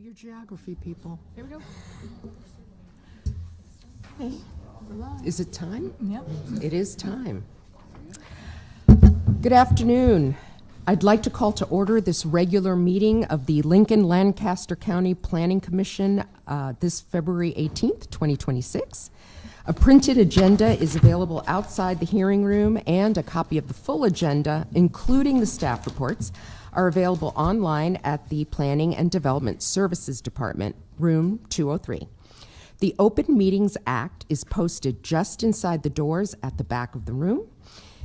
your geography, people. Here we go. Is it time? Yep. It is time. Good afternoon. I'd like to call to order this regular meeting of the Lancaster County Planning Commission this February 18th, 2026. A printed agenda is available outside the hearing room, and a copy of the full agenda, including the staff reports, are available online at the Planning and Development Services Department, room 203. The Open Meetings Act is posted just inside the doors at the back of the room.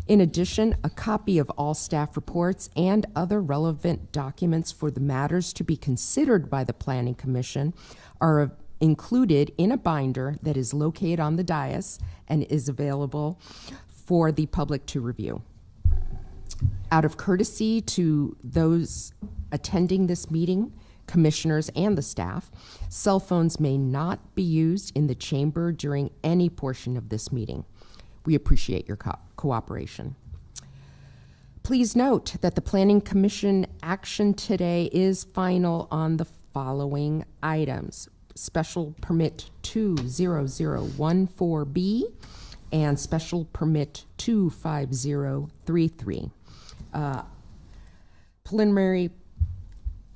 In addition, a copy of all staff reports and other relevant documents for the matters to be considered by the Planning Commission are included in a binder that is located on the dais and is available for the public to review. Out of courtesy to those attending this meeting, commissioners and the staff, cell phones may not be used in the chamber during any portion of this meeting. We appreciate your cooperation. Please note that the Planning Commission action today is final on the following items: Special Permit 20014B and Special Permit 25033.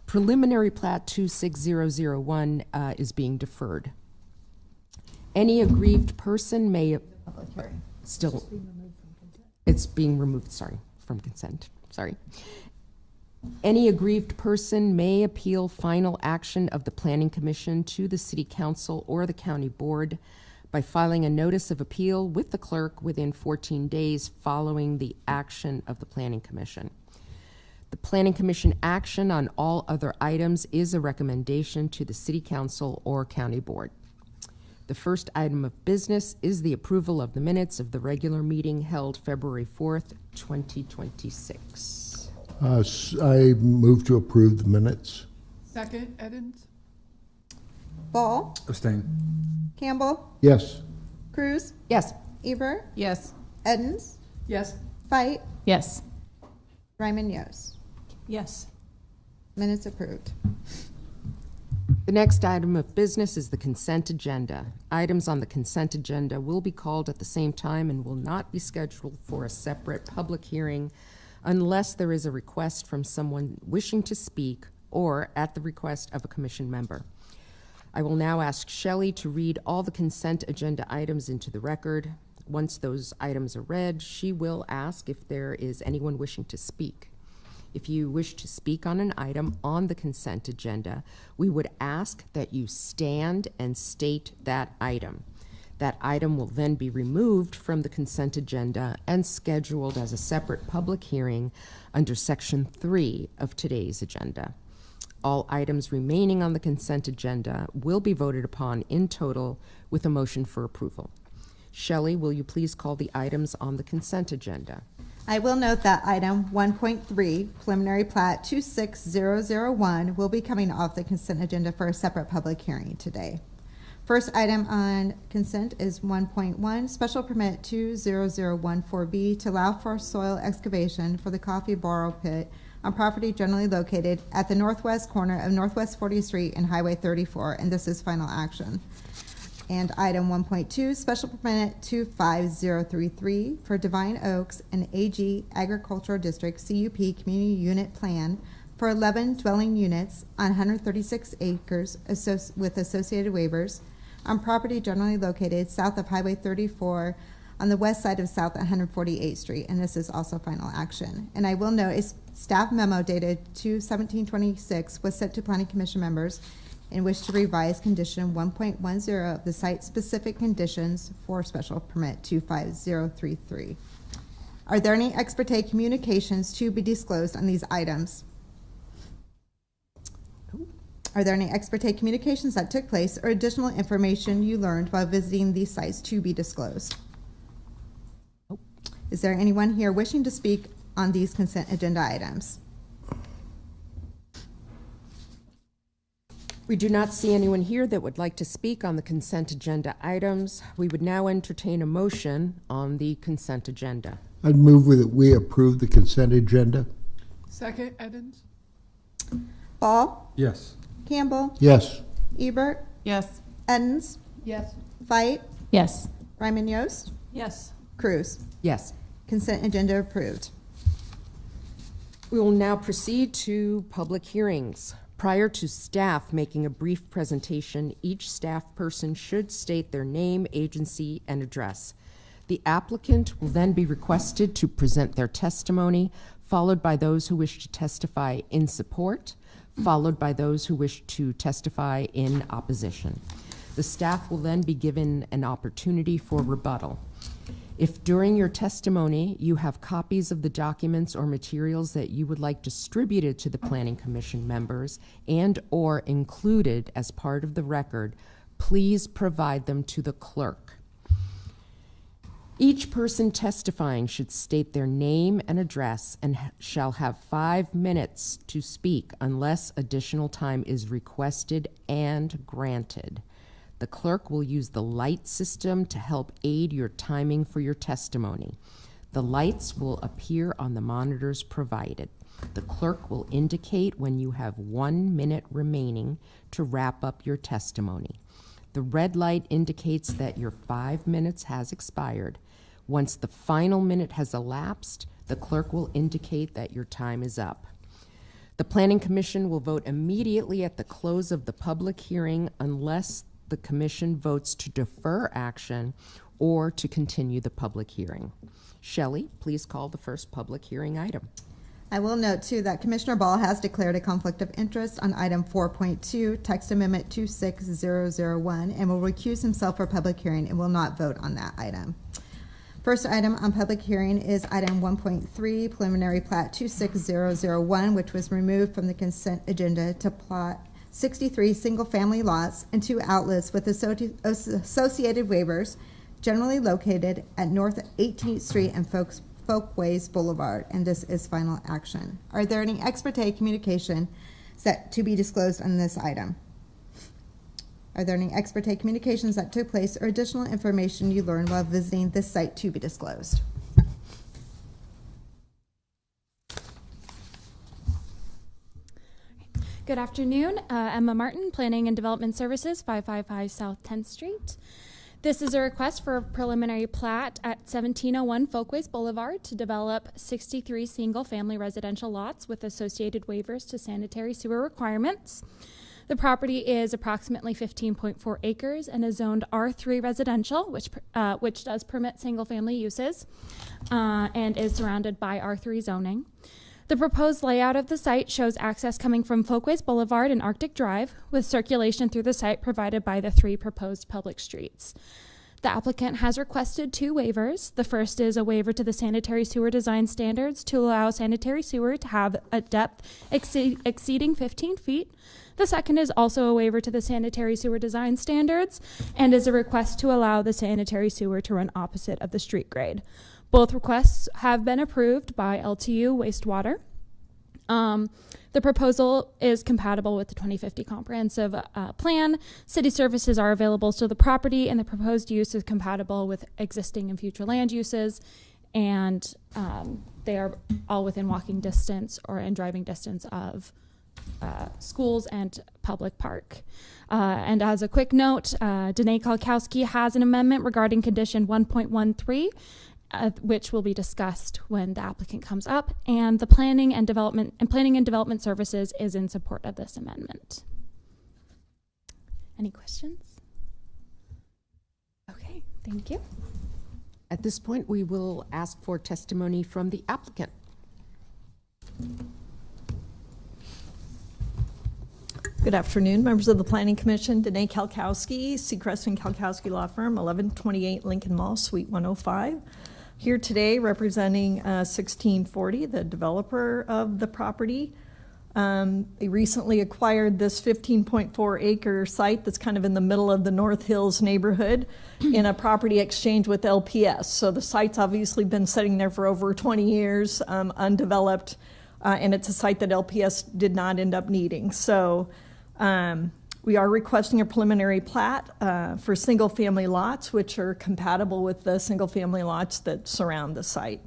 Preliminary Plat 26001 is being deferred. Any aggrieved person may Public hearing. still, it's being removed, sorry, from consent, sorry. Any aggrieved person may appeal final action of the Planning Commission to the City Council or the County Board by filing a notice of appeal with the clerk within 14 days following the action of the Planning Commission. The Planning Commission action on all other items is a recommendation to the City Council or County Board. The first item of business is the approval of the minutes of the regular meeting held February 4th, 2026. I move to approve the minutes. Second, Edens. Ball, Abstain. Campbell, Yes. Cruz, Yes. Eber, Yes. Edens, Yes. Fight, Yes. Ryman Yost. Yes. Minutes approved. The next item of business is the consent agenda. Items on the consent agenda will be called at the same time and will not be scheduled for a separate public hearing unless there is a request from someone wishing to speak or at the request of a commission member. I will now ask Shelley to read all the consent agenda items into the record. Once those items are read, she will ask if there is anyone wishing to speak. If you wish to speak on an item on the consent agenda, we would ask that you stand and state that item. That item will then be removed from the consent agenda and scheduled as a separate public hearing under Section 3 of today's agenda. All items remaining on the consent agenda will be voted upon in total with a motion for approval. Shelley, will you please call the items on the consent agenda? I will note that item 1.3, preliminary plat 26001, will be coming off the consent agenda for a separate public hearing today. First item on consent is 1.1, special permit 20014B to allow for soil excavation for the coffee borrow pit on property generally located at the northwest corner of Northwest 40th Street and Highway 34, and this is final action. And item 1.2, special permit 25033 for Divine Oaks and AG Agricultural District CUP Community Unit Plan for 11 dwelling units on 136 acres with associated waivers on property generally located south of Highway 34 on the west side of South 148th Street, and this is also final action. And I will note a staff memo dated 2/17/26 was sent to Planning Commission members in which to revise condition 1.10 of the site-specific conditions for special permit 25033. Are there any ex parte communications to be disclosed on these items? Are there any ex parte communications that took place or additional information you learned while visiting these sites to be disclosed? Is there anyone here wishing to speak on these consent agenda items? We do not see anyone here that would like to speak on the consent agenda items. We would now entertain a motion on the consent agenda. I'd move that we approve the consent agenda. Second, Edens. Ball, Yes. Campbell, Yes. Ebert, Yes. Edens, Yes. Veit, Yes. Ryman Yost, Yes. Cruz. Yes. Consent agenda approved. We will now proceed to public hearings. Prior to staff making a brief presentation, each staff person should state their name, agency, and address. The applicant will then be requested to present their testimony, followed by those who wish to testify in support, followed by those who wish to testify in opposition. The staff will then be given an opportunity for rebuttal. If during your testimony you have copies of the documents or materials that you would like distributed to the Planning Commission members and/or included as part of the record, please provide them to the clerk. Each person testifying should state their name and address and shall have 5 minutes to speak unless additional time is requested and granted. The clerk will use the light system to help aid your timing for your testimony. The lights will appear on the monitors provided. The clerk will indicate when you have 1 minute remaining to wrap up your testimony. The red light indicates that your 5 minutes has expired. Once the final minute has elapsed, the clerk will indicate that your time is up. The Planning Commission will vote immediately at the close of the public hearing unless the commission votes to defer action or to continue the public hearing. Shelley, please call the first public hearing item. I will note too that Commissioner Ball has declared a conflict of interest on item 4.2, text amendment 26001, and will recuse himself for public hearing and will not vote on that item. First item on public hearing is item 1.3, preliminary plat 26001, which was removed from the consent agenda to plot 63 single-family lots and 2 outlets with associated waivers, generally located at North 18th Street and Folkways Boulevard, and this is final action. Are there any ex parte communication set to be disclosed on this item? Are there any ex parte communications that took place or additional information you learned while visiting this site to be disclosed? Good afternoon. Emma Martin, Planning and Development Services, 555 South 10th Street. This is a request for a preliminary plat at 1701 Folkways Boulevard to develop 63 single-family residential lots with associated waivers to sanitary sewer requirements. The property is approximately 15.4 acres and is zoned R3 residential, which does permit single-family uses, and is surrounded by R3 zoning. The proposed layout of the site shows access coming from Folkways Boulevard and Arctic Drive, with circulation through the site provided by the 3 proposed public streets. The applicant has requested 2 waivers. The first is a waiver to the sanitary sewer design standards to allow sanitary sewer to have a depth exceeding 15 feet. The second is also a waiver to the sanitary sewer design standards and is a request to allow the sanitary sewer to run opposite of the street grade. Both requests have been approved by LTU Wastewater. The proposal is compatible with the 2050 comprehensive plan. City services are available to the property, and the proposed use is compatible with existing and future land uses, and they are all within walking distance or in driving distance of schools and public park. And as a quick note, Danae Kalkowski has an amendment regarding condition 1.13, which will be discussed when the applicant comes up, and the planning and development services is in support of this amendment. Any questions? Okay, thank you. At this point, we will ask for testimony from the applicant. Good afternoon, members of the Planning Commission. Danae Kalkowski, Seacrest and Kalkowski Law Firm, 1128 Lincoln Mall, Suite 105. Here today representing 1640, the developer of the property. They recently acquired this 15.4 acre site that's kind of in the middle of the North Hills neighborhood in a property exchange with LPS. So the site's obviously been sitting there for over 20 years, undeveloped, and it's a site that LPS did not end up needing. So we are requesting a preliminary plat for single-family lots, which are compatible with the single-family lots that surround the site.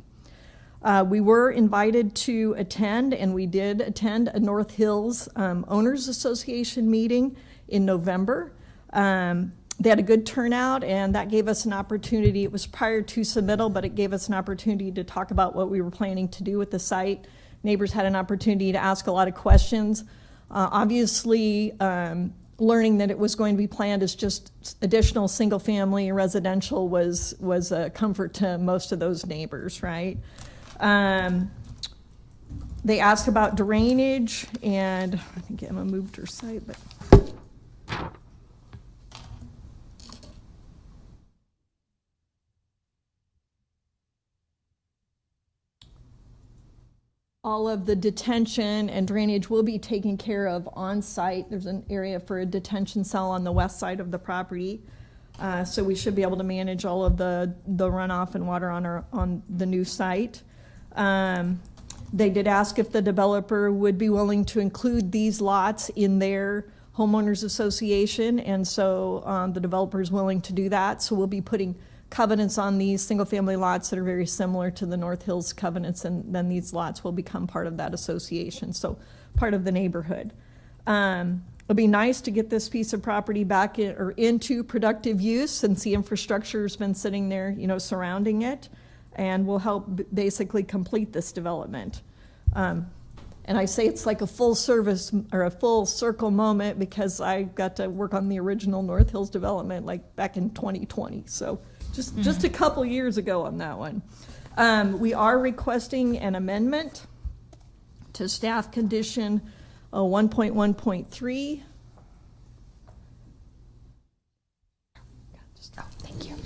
We were invited to attend, and we did attend a North Hills Owners Association meeting in November. They had a good turnout, and that gave us an opportunity. It was prior to submittal, but it gave us an opportunity to talk about what we were planning to do with the site. Neighbors had an opportunity to ask a lot of questions. Obviously, learning that it was going to be planned as just additional single-family residential was a comfort to most of those neighbors, right? They asked about drainage, and I think Emma moved her site, but all of the detention and drainage will be taken care of on site. There's an area for a detention cell on the west side of the property. So we should be able to manage all of the runoff and water on the new site. They did ask if the developer would be willing to include these lots in their homeowners association, and so the developer is willing to do that. So we'll be putting covenants on these single-family lots that are very similar to the North Hills covenants, and then these lots will become part of that association, so part of the neighborhood. It'll be nice to get this piece of property back into productive use, since the infrastructure's been sitting there, surrounding it, and will help basically complete this development. And I say it's like a full service or a full circle moment because I got to work on the original North Hills development like back in 2020. So just a couple years ago on that one. We are requesting an amendment to staff condition 1.1.3. Oh, thank you.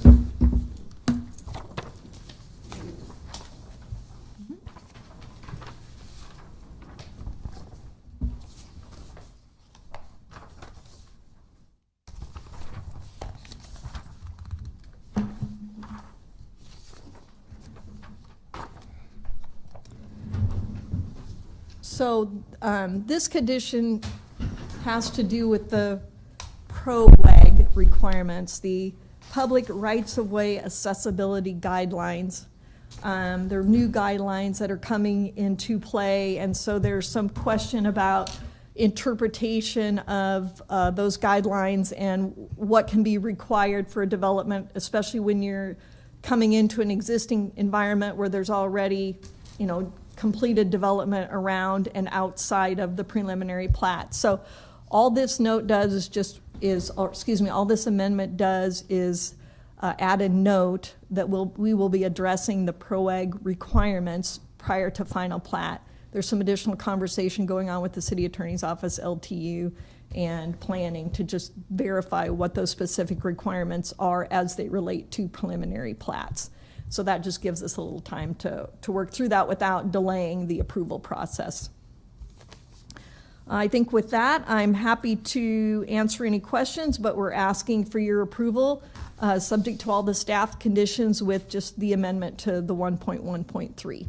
So this condition has to do with the PROWAG requirements, the Public Rights-of-Way Accessibility Guidelines. There are new guidelines that are coming into play, and so there's some question about interpretation of those guidelines and what can be required for a development, especially when you're coming into an existing environment where there's already, completed development around and outside of the preliminary plat. So all this note does all this amendment does is add a note that we will be addressing the PROAG requirements prior to final plat. There's some additional conversation going on with the city attorney's office, LTU, and planning to just verify what those specific requirements are as they relate to preliminary plats. So that just gives us a little time to work through that without delaying the approval process. I think with that, I'm happy to answer any questions, but we're asking for your approval, subject to all the staff conditions with just the amendment to the 1.1.3.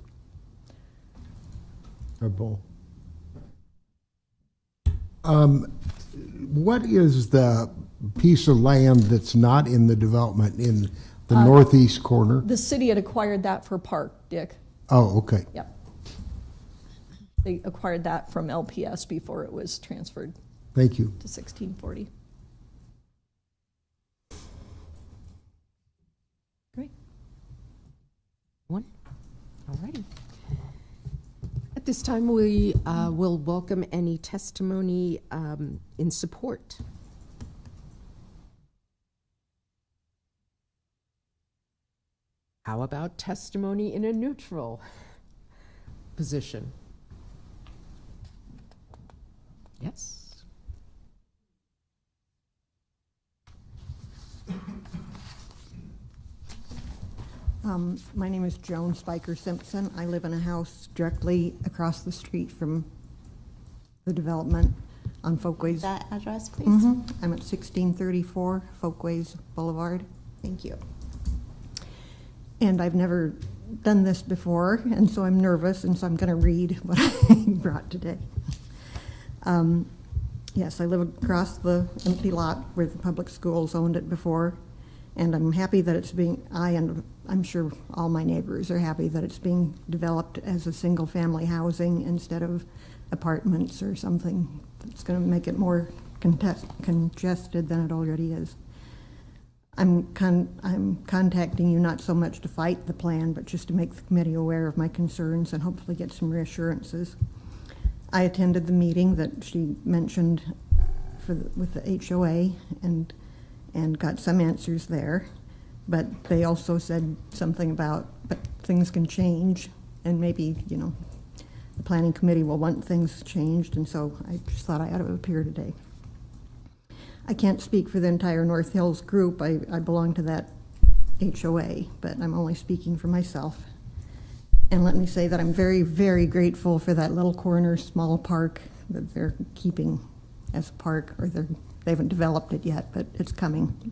What is the piece of land that's not in the development in the northeast corner? The city had acquired that for park, Dick. Oh, okay. Yep. They acquired that from LPS before it was transferred Thank you. to 1640. Great. One. All righty. At this time, we will welcome any testimony in support. How about testimony in a neutral position? Yes. My name is Joan Spiker Simpson. I live in a house directly across the street from the development on Folkways. That address, please. I'm at 1634 Folkways Boulevard. Thank you. And I've never done this before, and so I'm nervous, and so I'm going to read what I brought today. Yes, I live across the empty lot where the public schools owned it before, and I'm happy that I and I'm sure all my neighbors are happy that it's being developed as a single-family housing instead of apartments or something that's going to make it more congested than it already is. I'm contacting you not so much to fight the plan, but just to make the committee aware of my concerns and hopefully get some reassurances. I attended the meeting that she mentioned with the HOA and got some answers there, but they also said something about, but things can change, and maybe, you know, the planning committee will want things changed, and so I just thought I ought to appear today. I can't speak for the entire North Hills group. I belong to that HOA, but I'm only speaking for myself. And let me say that I'm very, very grateful for that little corner small park that they're keeping as a park, or they haven't developed it yet, but it's coming.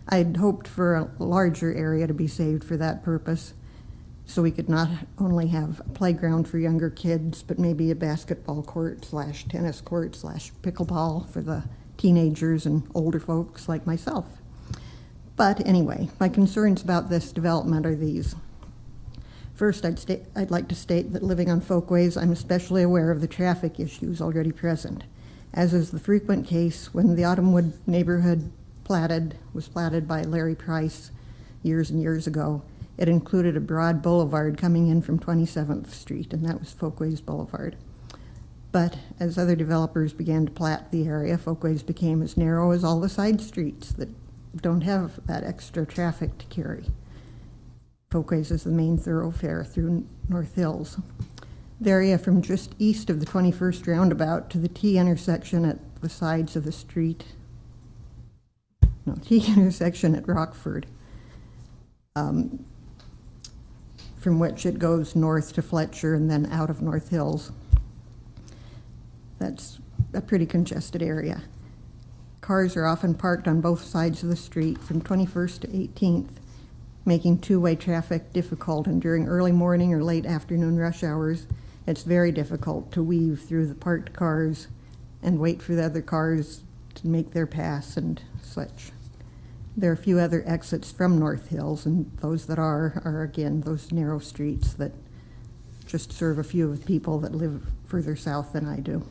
I'd hoped for a larger area to be saved for that purpose, so we could not only have a playground for younger kids, but maybe a basketball court / tennis court / pickleball for the teenagers and older folks like myself. But anyway, my concerns about this development are these. First, I'd like to state that living on Folkways, I'm especially aware of the traffic issues already present, as is the frequent case when the Autumnwood neighborhood was platted by Larry Price years and years ago. It included a broad boulevard coming in from 27th Street, and that was Folkways Boulevard. But as other developers began to plat the area, Folkways became as narrow as all the side streets that don't have that extra traffic to carry. Folkways is the main thoroughfare through North Hills. The area from just east of the 21st roundabout to the T intersection at the sides of the street, T intersection at Rockford, from which it goes north to Fletcher and then out of North Hills. That's a pretty congested area. Cars are often parked on both sides of the street from 21st to 18th, making two-way traffic difficult, and during early morning or late afternoon rush hours, it's very difficult to weave through the parked cars and wait for the other cars to make their pass and such. There are a few other exits from North Hills, and those that are again those narrow streets that just serve a few of the people that live further south than I do.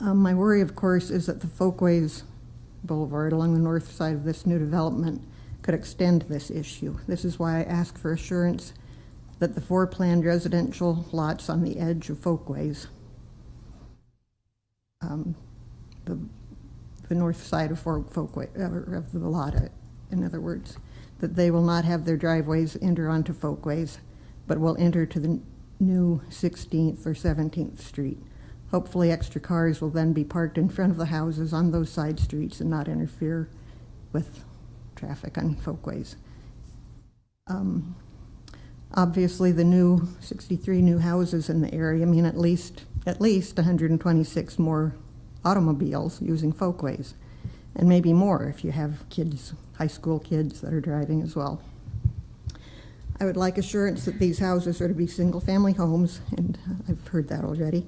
My worry, of course, is that the Folkways Boulevard along the north side of this new development could extend this issue. This is why I ask for assurance that the 4 planned residential lots on the edge of Folkways, the north side of Folkway, of the lot, in other words, that they will not have their driveways enter onto Folkways, but will enter to the new 16th or 17th Street. Hopefully extra cars will then be parked in front of the houses on those side streets and not interfere with traffic on Folkways. Obviously, the 63 new houses in the area mean at least 126 more automobiles using Folkways, and maybe more if you have kids, high school kids that are driving as well. I would like assurance that these houses are to be single-family homes, and I've heard that already,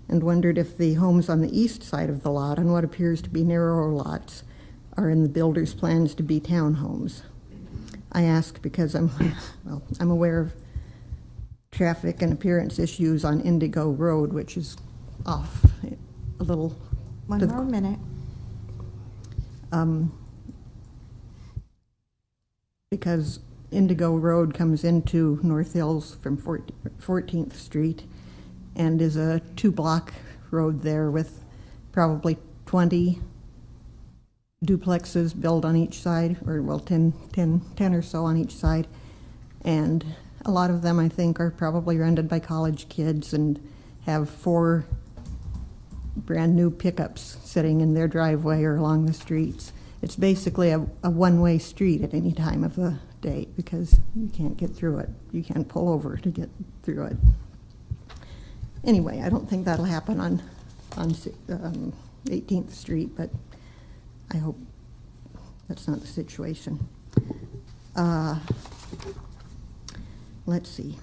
and wondered if the homes on the east side of the lot, on what appears to be narrower lots, are in the builder's plans to be townhomes. I ask because I'm aware of traffic and appearance issues on Indigo Road, which is off a little. One more minute. Because Indigo Road comes into North Hills from 14th Street and is a 2-block road there with probably 20 duplexes built on each side, or well, 10 or so on each side. And a lot of them, I think, are probably rented by college kids and have 4 brand new pickups sitting in their driveway or along the streets. It's basically a one-way street at any time of the day because you can't get through it. You can't pull over to get through it. Anyway, I don't think that'll happen on 18th Street, but I hope that's not the situation. Let's see.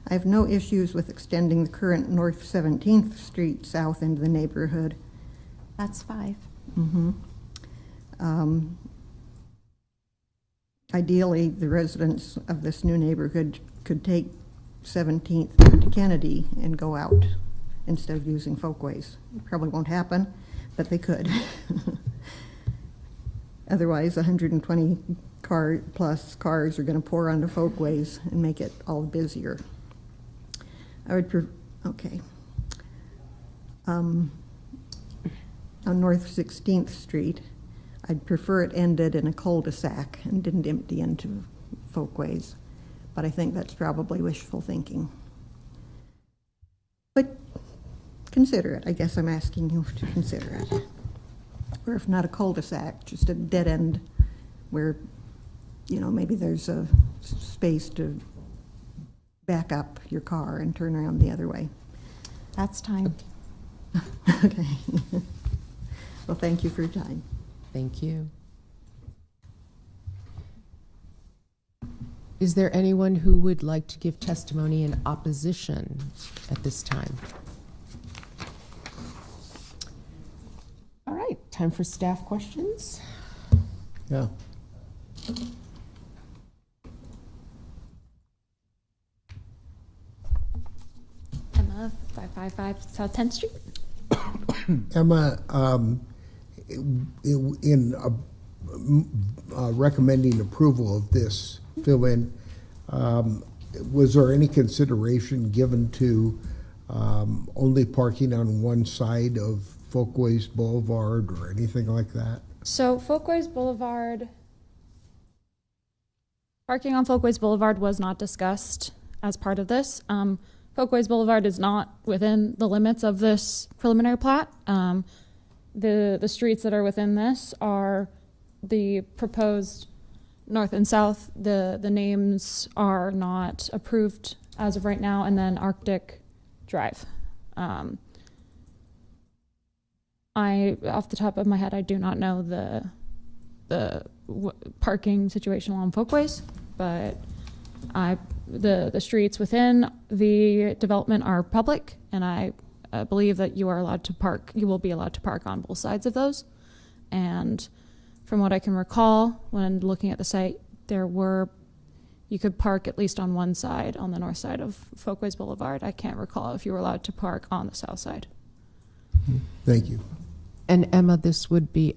I have no issues with extending the current North 17th Street south into the neighborhood. That's 5. Mm-hmm. Ideally, the residents of this new neighborhood could take 17th to Kennedy and go out instead of using Folkways. It probably won't happen, but they could. Otherwise, 120 plus cars are going to pour onto Folkways and make it all busier. I would, okay. On North 16th Street, I'd prefer it ended in a cul-de-sac and didn't empty into Folkways, but I think that's probably wishful thinking. But consider it. I guess I'm asking you to consider it. Or if not a cul-de-sac, just a dead end where, you know, maybe there's a space to back up your car and turn around the other way. That's time. Okay. Well, thank you for your time. Thank you. Is there anyone who would like to give testimony in opposition at this time? All right, time for staff questions. Yeah. Emma, 555 South 10th Street. Emma, in recommending approval of this fill-in, was there any consideration given to only parking on one side of Folkways Boulevard or anything like that? So Folkways Boulevard, parking on Folkways Boulevard was not discussed as part of this. Folkways Boulevard is not within the limits of this preliminary plat. The streets that are within this are the proposed north and south. The names are not approved as of right now, and then Arctic Drive. Off the top of my head, I do not know the parking situation along Folkways, but the streets within the development are public, and I believe that you will be allowed to park on both sides of those. And from what I can recall, when looking at the site, you could park at least on one side, on the north side of Folkways Boulevard. I can't recall if you were allowed to park on the south side. Thank you. And Emma, these would be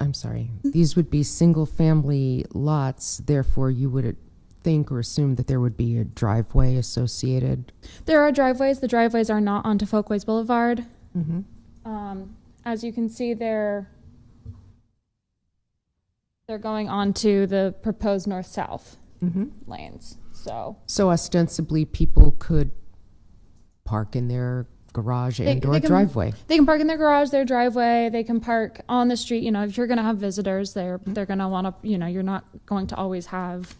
single-family lots, therefore you would think or assume that there would be a driveway associated? There are driveways. The driveways are not onto Folkways Boulevard. Mm-hmm. As you can see, they're going onto the proposed north-south lanes. So ostensibly, people could park in their garage and or driveway. They can park in their garage, their driveway. They can park on the street. You know, if you're going to have visitors, they're going to want to. You know, you're not going to always have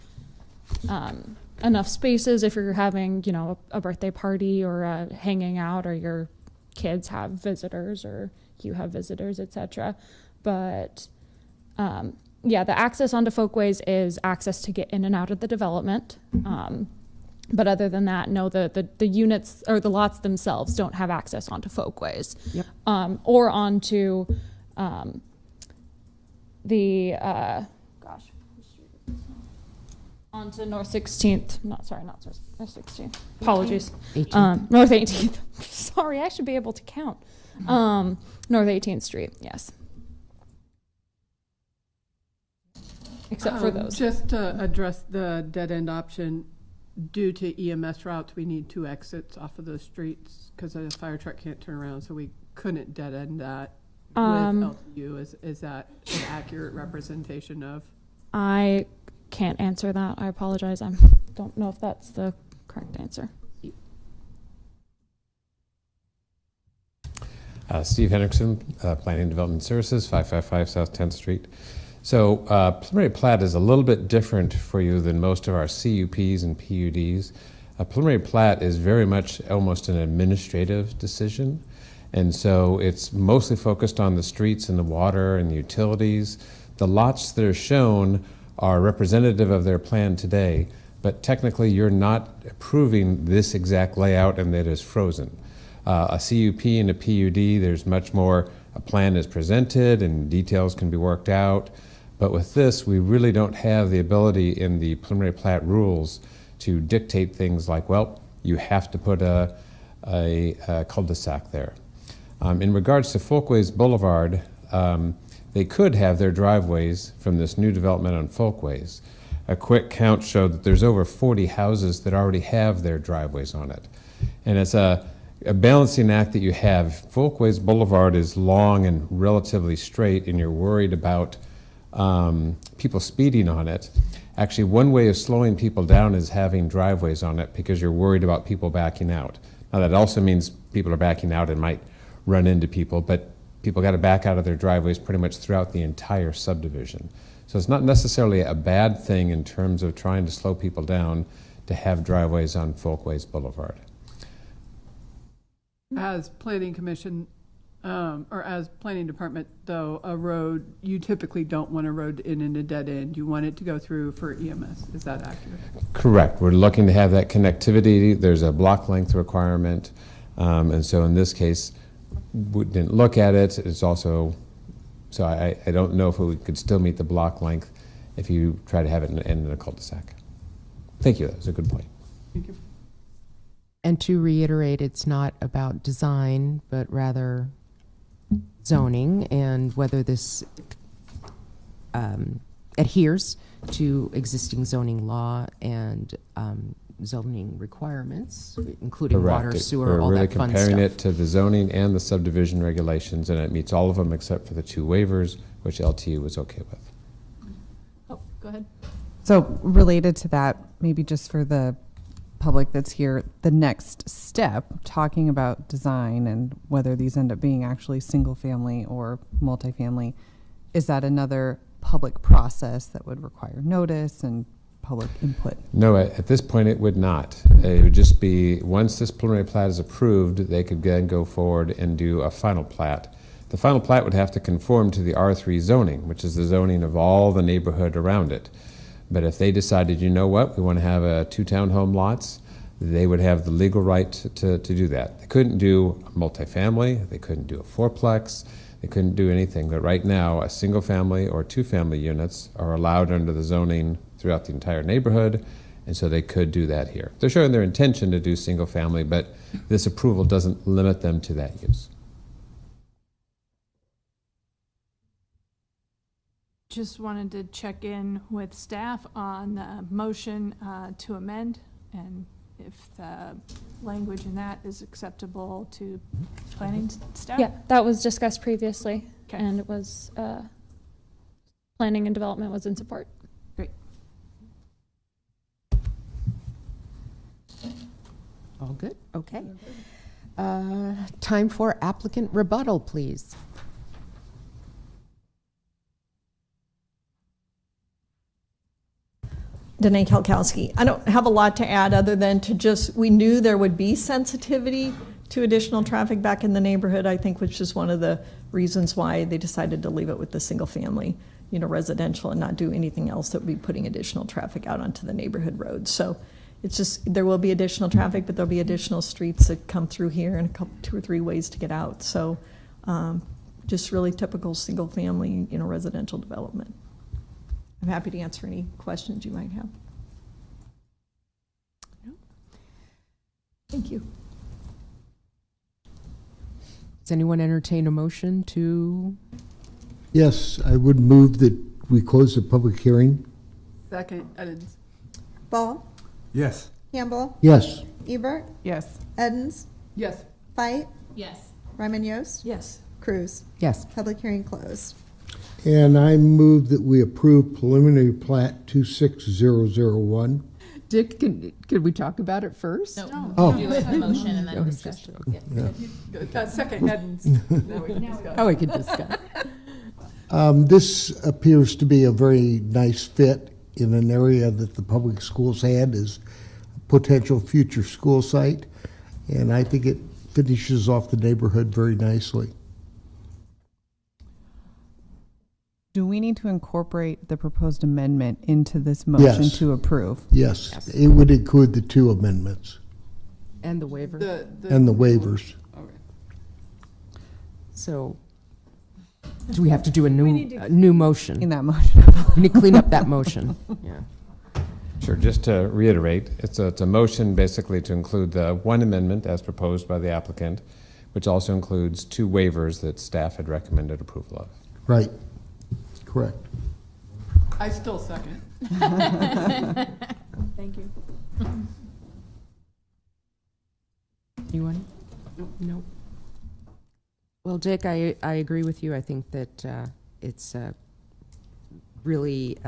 enough spaces if you're having, you know, a birthday party or hanging out, or your kids have visitors or you have visitors, etc. But yeah, the access onto Folkways is access to get in and out of the development. But other than that, no, the units or the lots themselves don't have access onto Folkways. Yep. Or onto onto North 16th. Not North 16th. Apologies. 18th. North 18th. Sorry, I should be able to count. North 18th Street, yes. Except for those. Just to address the dead-end option, due to EMS routes, we need 2 exits off of those streets because a fire truck can't turn around, so we couldn't dead-end that with LTU. Is that an accurate representation of? I can't answer that. I apologize. I don't know if that's the correct answer. Steve Henriksen, Planning and Development Services, 555 South 10th Street. So preliminary plat is a little bit different for you than most of our CUPs and PUDs. A preliminary plat is very much almost an administrative decision. And so it's mostly focused on the streets and the water and the utilities. The lots that are shown are representative of their plan today, but technically you're not approving this exact layout and that is frozen. A CUP and a PUD, there's much more, a plan is presented and details can be worked out. But with this, we really don't have the ability in the preliminary plat rules to dictate things like, well, you have to put a cul-de-sac there. In regards to Folkways Boulevard, they could have their driveways from this new development on Folkways. A quick count showed that there's over 40 houses that already have their driveways on it. And it's a balancing act that you have. Folkways Boulevard is long and relatively straight, and you're worried about people speeding on it. Actually, one way of slowing people down is having driveways on it because you're worried about people backing out. Now, that also means people are backing out and might run into people, but people got to back out of their driveways pretty much throughout the entire subdivision. So it's not necessarily a bad thing in terms of trying to slow people down to have driveways on Folkways Boulevard. As planning commission, or as planning department, though, a road, you typically don't want a road in a dead end. You want it to go through for EMS. Is that accurate? Correct. We're looking to have that connectivity. There's a block length requirement. And so in this case, we didn't look at it. It's also, so I don't know if we could still meet the block length if you try to have it in a cul-de-sac. Thank you. That was a good point. Thank you. And to reiterate, it's not about design, but rather zoning and whether this adheres to existing zoning law and zoning requirements, including water, Correct. sewer, all We're really that fun comparing stuff. it to the zoning and the subdivision regulations, and it meets all of them except for the 2 waivers, which LTU was okay with. Oh, go ahead. So related to that, maybe just for the public that's here, the next step, talking about design and whether these end up being actually single family or multifamily, is that another public process that would require notice and public input? No, at this point it would not. It would just be, once this preliminary plat is approved, they could then go forward and do a final plat. The final plat would have to conform to the R3 zoning, which is the zoning of all the neighborhood around it. But if they decided, you know what, we want to have 2 townhome lots, they would have the legal right to do that. They couldn't do a multifamily, they couldn't do a 4-plex, they couldn't do anything. But right now, a single family or 2 family units are allowed under the zoning throughout the entire neighborhood, and so they could do that here. They're showing their intention to do single family, but this approval doesn't limit them to that use. Just wanted to check in with staff on the motion to amend, and if the language in that is acceptable to planning staff? Yeah, that was discussed previously, Okay. and it was, planning and development was in support. Great. All good? Okay. Time for applicant rebuttal, please. Danae Kalkowski. I don't have a lot to add other than to just, we knew there would be sensitivity to additional traffic back in the neighborhood, I think, which is one of the reasons why they decided to leave it with the single family, residential, and not do anything else that would be putting additional traffic out onto the neighborhood roads. So it's just, there will be additional traffic, but there'll be additional streets that come through here and 2 or 3 ways to get out. So just really typical single family, residential development. I'm happy to answer any questions you might have. Thank you. Does anyone entertain a motion to? Yes, I would move that we close the public hearing. Second, Edens. Ball, Yes. Campbell, Yes. Ebert, Yes. Edens, Yes. Fight, Yes. Ryman Yost, Yes. Cruz. Yes. Public hearing closed. And I move that we approve preliminary plat 26001. Dick, could we talk about it first? No. Oh. Do it in motion and then discussion. Second, Edens. Now we can discuss. Oh, we could discuss. This appears to be a very nice fit in an area that the public schools had as a potential future school site, and I think it finishes off the neighborhood very nicely. Do we need to incorporate the proposed amendment into this motion Yes. to approve? Yes, it would include the 2 amendments And the waiver. and the waivers. Okay. So Do we have to do a need to- new motion? In that motion. We need to clean up that motion. Yeah. Sure, just to reiterate, it's a motion basically to include the one amendment as proposed by the applicant, which also includes 2 waivers that staff had recommended approval of. Right. Correct. I still second. Thank you. Anyone? No. Well, Dick, I agree with you. I think that it's really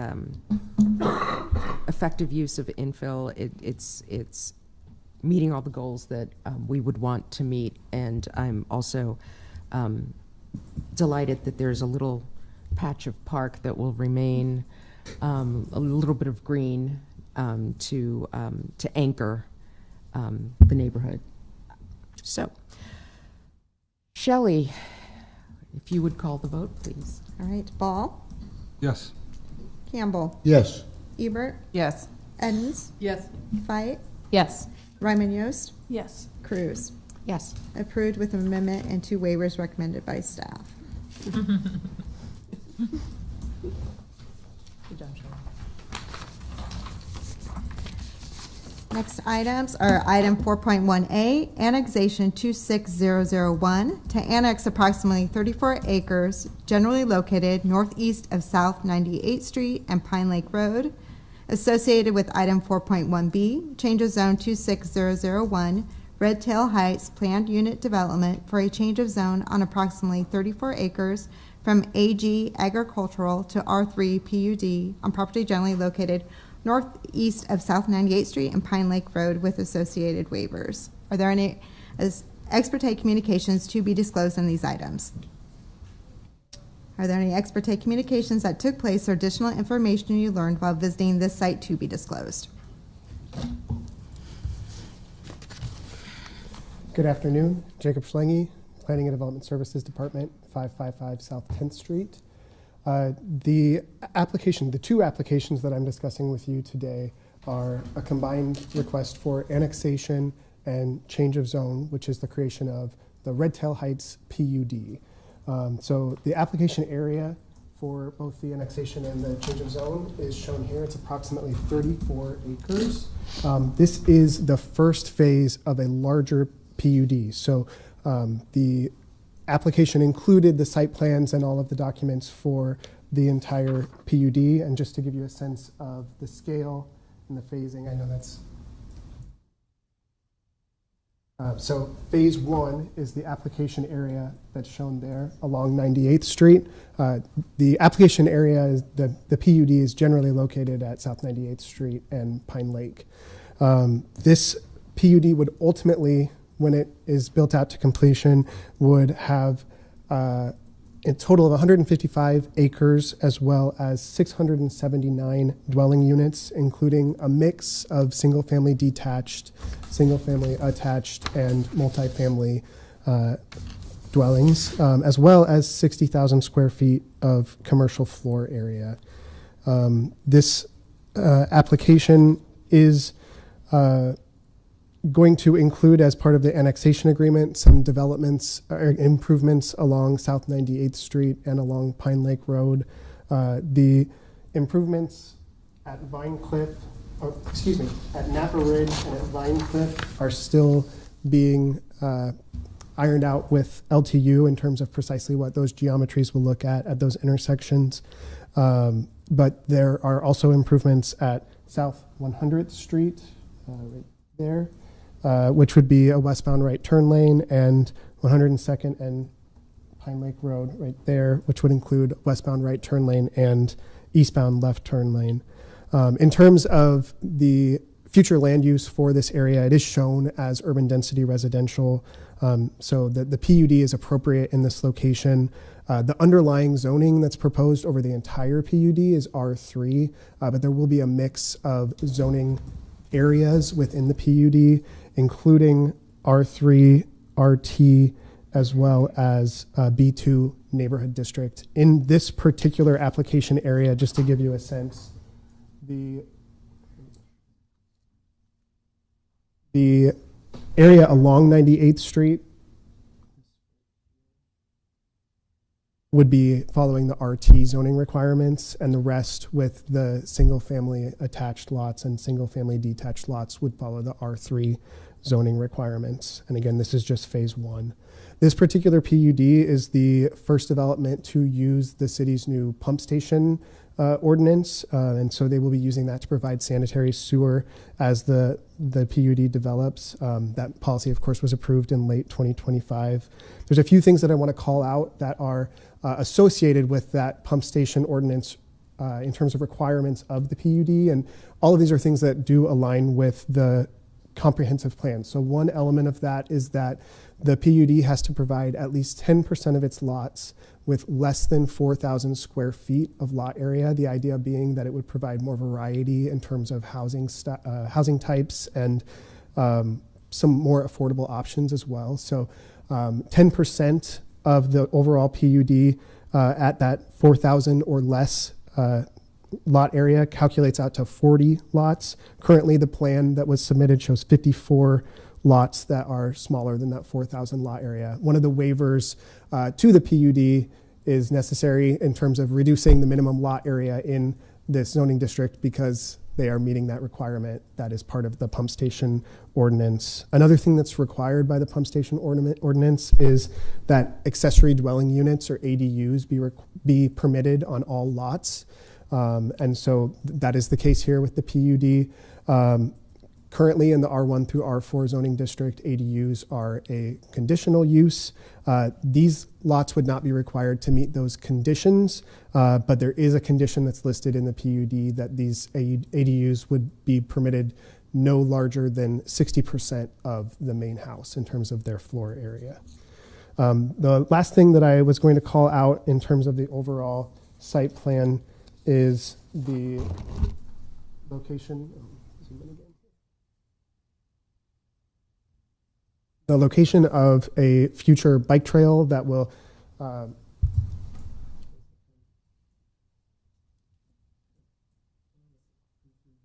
effective use of infill. It's meeting all the goals that we would want to meet, and I'm also delighted that there's a little patch of park that will remain, a little bit of green to anchor the neighborhood. So, Shelley, if you would call the vote, please. All right, Ball, Yes. Campbell, Yes. Ebert, Yes. Edens, Yes. Fight, Yes. Ryman Yost, Yes. Cruz. Yes. Approved with an amendment and 2 waivers recommended by staff. Good job, Shelley. Next items are item 4.1A, annexation 26001, to annex approximately 34 acres generally located northeast of South 98th Street and Pine Lake Road. Associated with item 4.1B, change of zone 26001, Red Tail Heights planned unit development for a change of zone on approximately 34 acres from AG agricultural to R3 PUD on property generally located northeast of South 98th Street and Pine Lake Road with associated waivers. Are there any ex parte communications to be disclosed in these items? Are there any ex parte communications that took place or additional information you learned while visiting this site to be disclosed? Good afternoon, Jacob Schlengi, Planning and Development Services Department, 555 South 10th Street. The two applications that I'm discussing with you today are a combined request for annexation and change of zone, which is the creation of the Red Tail Heights PUD. So the application area for both the annexation and the change of zone is shown here. It's approximately 34 acres. This is the first phase of a larger PUD. So the application included the site plans and all of the documents for the entire PUD. And just to give you a sense of the scale and the phasing, I know that's so phase 1 is the application area that's shown there along 98th Street. The application area, is the PUD is generally located at South 98th Street and Pine Lake. This PUD would ultimately, when it is built out to completion, would have a total of 155 acres as well as 679 dwelling units, including a mix of single-family detached, single-family attached, and multifamily dwellings, as well as 60,000 square feet of commercial floor area. This application is going to include, as part of the annexation agreement, some developments or improvements along South 98th Street and along Pine Lake Road. The improvements at at Napa Ridge and at Vine Cliff are still being ironed out with LTU in terms of precisely what those geometries will look at those intersections. But there are also improvements at South 100th Street, right there, which would be a westbound right turn lane, and 102nd and Pine Lake Road right there, which would include westbound right turn lane and eastbound left turn lane. In terms of the future land use for this area, it is shown as urban density residential, so the PUD is appropriate in this location. The underlying zoning that's proposed over the entire PUD is R3, but there will be a mix of zoning areas within the PUD, including R3, RT, as well as B2 neighborhood district. In this particular application area, just to give you a sense, the area along 98th Street would be following the RT zoning requirements, and the rest with the single-family attached lots and single-family detached lots would follow the R3 zoning requirements. And again, this is just phase one. This particular PUD is the first development to use the city's new pump station ordinance, and so they will be using that to provide sanitary sewer as the PUD develops. That policy, of course, was approved in late 2025. There's a few things that I want to call out that are associated with that pump station ordinance in terms of requirements of the PUD, and all of these are things that do align with the comprehensive plan. So one element of that is that the PUD has to provide at least 10% of its lots with less than 4,000 square feet of lot area. The idea being that it would provide more variety in terms of housing types and some more affordable options as well. So 10% of the overall PUD at that 4,000 or less lot area calculates out to 40 lots. Currently, the plan that was submitted shows 54 lots that are smaller than that 4,000 lot area. One of the waivers to the PUD is necessary in terms of reducing the minimum lot area in this zoning district because they are meeting that requirement that is part of the pump station ordinance. Another thing that's required by the pump station ordinance is that accessory dwelling units or ADUs be permitted on all lots. And so that is the case here with the PUD. Currently in the R1 through R4 zoning district, ADUs are a conditional use. These lots would not be required to meet those conditions, but there is a condition that's listed in the PUD that these ADUs would be permitted no larger than 60% of the main house in terms of their floor area. The last thing that I was going to call out in terms of the overall site plan is the location. The location of a future bike trail that will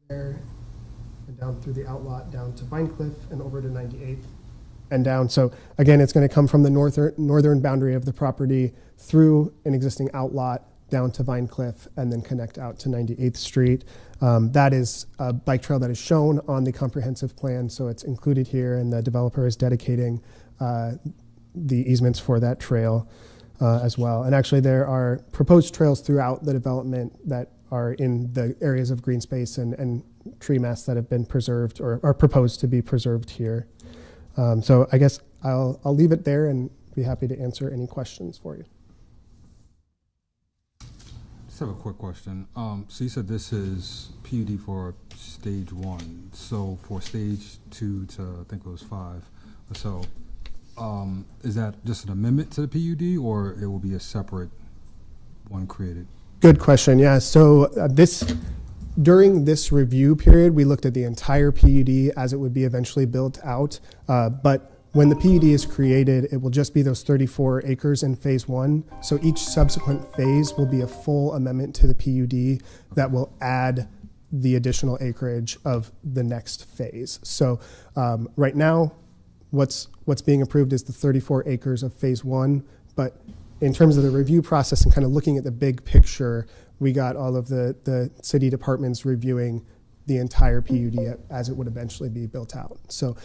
there and down through the outlot down to Vinecliff and over to 98th and down. So again, it's going to come from the northern boundary of the property through an existing outlot down to Vinecliff and then connect out to 98th Street. That is a bike trail that is shown on the comprehensive plan, so it's included here, and the developer is dedicating the easements for that trail as well. And actually there are proposed trails throughout the development that are in the areas of green space and tree masts that have been preserved or are proposed to be preserved here. So I guess I'll leave it there and be happy to answer any questions for you. Just have a quick question. So you said this is PUD for stage 1. So for stage 2 to, I think it was 5. So is that just an amendment to the PUD, or it will be a separate one created? Good question. Yeah. So during this review period, we looked at the entire PUD as it would be eventually built out. But when the PUD is created, it will just be those 34 acres in phase 1. So each subsequent phase will be a full amendment to the PUD that will add the additional acreage of the next phase. So right now, what's being approved is the 34 acres of phase 1. But in terms of the review process and kind of looking at the big picture, we got all of the city departments reviewing the entire PUD as it would eventually be built out. So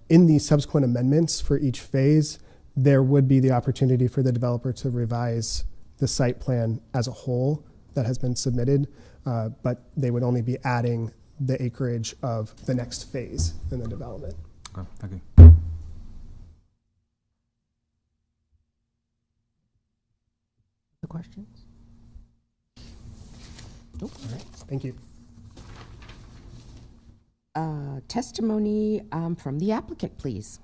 in the subsequent amendments for each phase, there would be the opportunity for the developer to revise the site plan as a whole that has been submitted, but they would only be adding the acreage of the next phase in the development. Okay, thank you. The questions? Nope. All right. Thank you. Testimony from the applicant, please.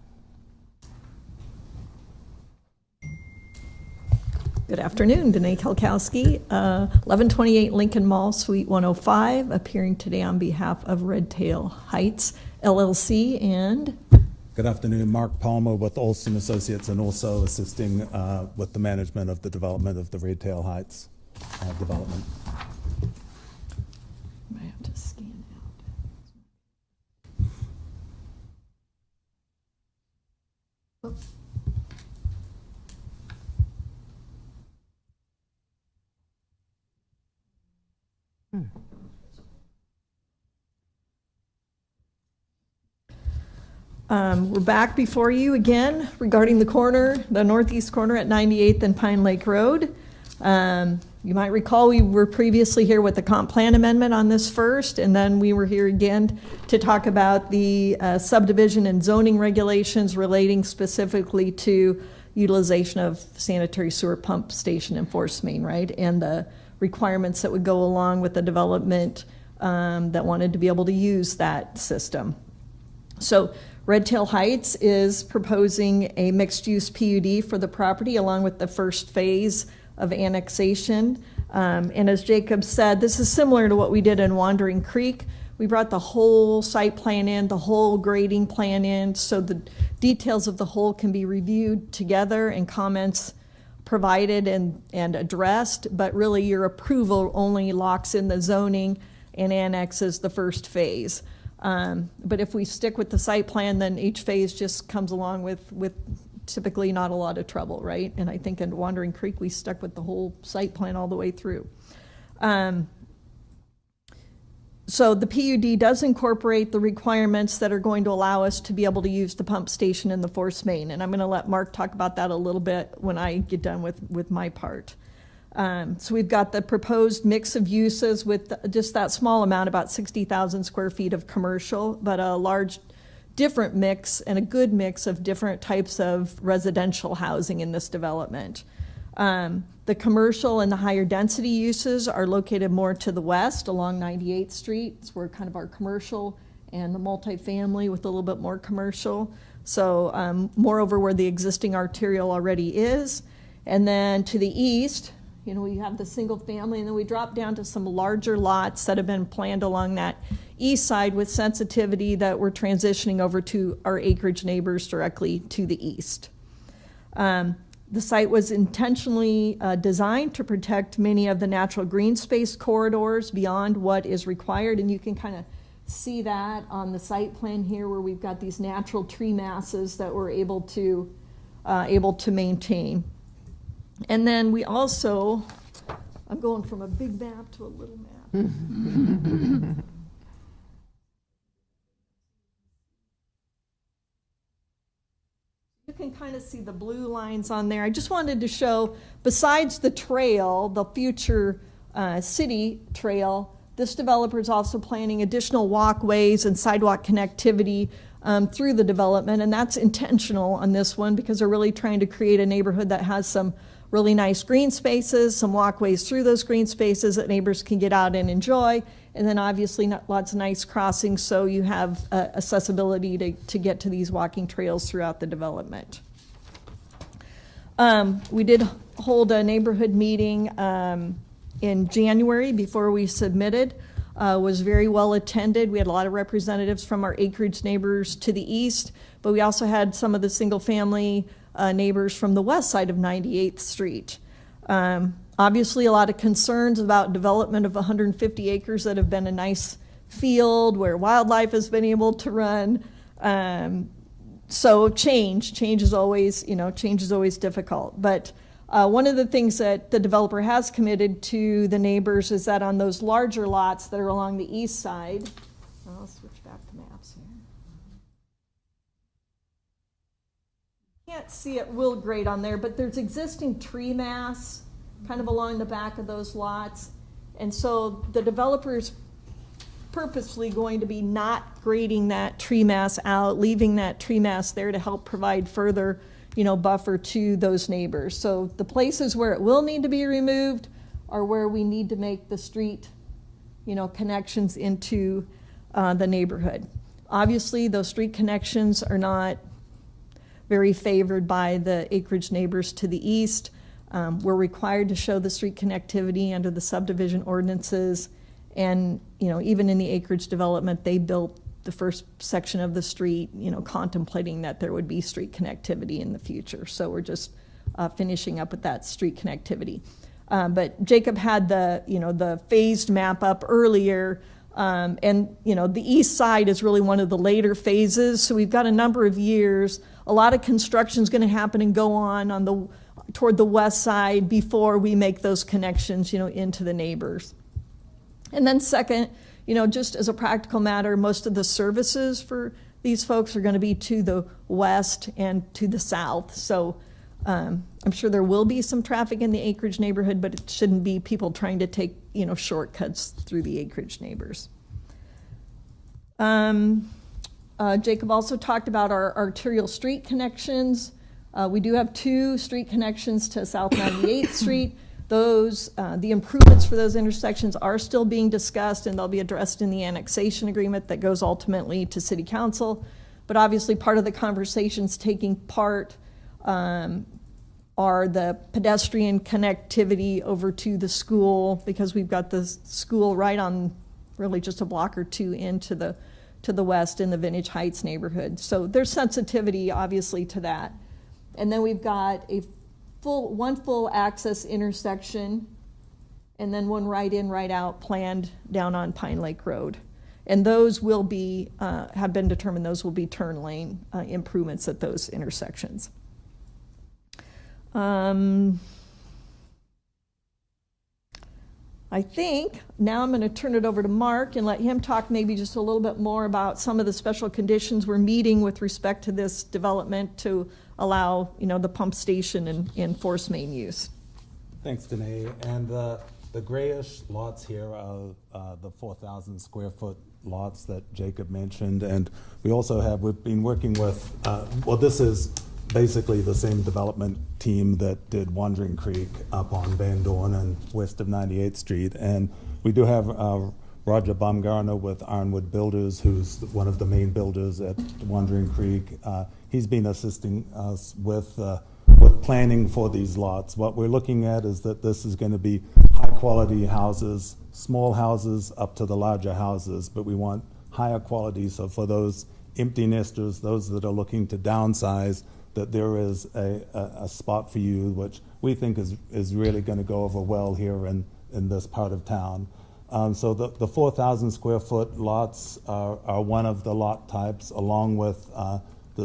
Good afternoon, Danae Kalkowski, 1128 Lincoln Mall, Suite 105, appearing today on behalf of Red Tail Heights LLC and... Good afternoon, Mark Palmer with Olson Associates, and also assisting with the management of the development of the Red Tail Heights development. I have to scan out. We're back before you again regarding the northeast corner at 98th and Pine Lake Road. You might recall we were previously here with the comp plan amendment on this first, and then we were here again to talk about the subdivision and zoning regulations relating specifically to utilization of sanitary sewer pump station and force main, right? And the requirements that would go along with the development that wanted to be able to use that system. So Red Tail Heights is proposing a mixed-use PUD for the property along with the first phase of annexation. And as Jacob said, this is similar to what we did in Wandering Creek. We brought the whole site plan in, the whole grading plan in, so the details of the whole can be reviewed together and comments provided and addressed, but really your approval only locks in the zoning and annexes the first phase. But if we stick with the site plan, then each phase just comes along with typically not a lot of trouble, right? And I think in Wandering Creek, we stuck with the whole site plan all the way through. So the PUD does incorporate the requirements that are going to allow us to be able to use the pump station and the force main. And I'm going to let Mark talk about that a little bit when I get done with my part. So we've got the proposed mix of uses with just that small amount, about 60,000 square feet of commercial, but a large different mix and a good mix of different types of residential housing in this development. The commercial and the higher density uses are located more to the west along 98th Street. It's where kind of our commercial and the multifamily with a little bit more commercial. So moreover, where the existing arterial already is. And then to the east, you know, we have the single family, and then we drop down to some larger lots that have been planned along that east side with sensitivity that we're transitioning over to our acreage neighbors directly to the east. The site was intentionally designed to protect many of the natural green space corridors beyond what is required, and you can kind of see that on the site plan here where we've got these natural tree masses that we're able to maintain. And then we also, I'm going from a big map to a little map. You can kind of see the blue lines on there. I just wanted to show, besides the trail, the future city trail, this developer is also planning additional walkways and sidewalk connectivity through the development, and that's intentional on this one because they're really trying to create a neighborhood that has some really nice green spaces, some walkways through those green spaces that neighbors can get out and enjoy, and then obviously lots of nice crossings so you have accessibility to get to these walking trails throughout the development. We did hold a neighborhood meeting in January before we submitted. Was very well attended. We had a lot of representatives from our acreage neighbors to the east, but we also had some of the single family neighbors from the west side of 98th Street. Obviously, a lot of concerns about development of 150 acres that have been a nice field where wildlife has been able to run. So change is always difficult. But one of the things that the developer has committed to the neighbors is that on those larger lots that are along the east side, I'll switch back to maps here. Can't see it real great on there, but there's existing tree mass kind of along the back of those lots. And so the developer's purposely going to be not grading that tree mass out, leaving that tree mass there to help provide further, buffer to those neighbors. So the places where it will need to be removed are where we need to make the street, connections into the neighborhood. Obviously, those street connections are not very favored by the acreage neighbors to the east. We're required to show the street connectivity under the subdivision ordinances, and even in the acreage development, they built the first section of the street, contemplating that there would be street connectivity in the future. So we're just finishing up with that street connectivity. But Jacob had the phased map up earlier, and the east side is really one of the later phases. So we've got a number of years. A lot of construction is going to happen and go on toward the west side before we make those connections, into the neighbors. And then second, just as a practical matter, most of the services for these folks are going to be to the west and to the south. So I'm sure there will be some traffic in the acreage neighborhood, but it shouldn't be people trying to take, shortcuts through the acreage neighbors. Jacob also talked about our arterial street connections. We do have 2 street connections to South 98th Street. Those, the improvements for those intersections are still being discussed, and they'll be addressed in the annexation agreement that goes ultimately to City Council. But obviously, part of the conversations taking part are the pedestrian connectivity over to the school, because we've got the school right on really just a block or 2 into the west in the Vintage Heights neighborhood. So there's sensitivity, obviously, to that. And then we've got one full access intersection, and then one right in, right out planned down on Pine Lake Road. And those will be, have been determined, those will be turn lane improvements at those intersections. I think now I'm going to turn it over to Mark and let him talk maybe just a little bit more about some of the special conditions we're meeting with respect to this development to allow, the pump station and force main use. Thanks, Danae. And the grayish lots here are the 4,000 square foot lots that Jacob mentioned. And we've been working with, this is basically the same development team that did Wandering Creek up on Van Dorn and west of 98th Street. And we do have Roger Baumgartner with Ironwood Builders, who's one of the main builders at Wandering Creek. He's been assisting us with planning for these lots. What we're looking at is that this is going to be high-quality houses, small houses up to the larger houses, but we want higher quality. So for those empty nesters, those that are looking to downsize, that there is a spot for you, which we think is really going to go over well here in this part of town. So the 4,000 square foot lots are one of the lot types, along with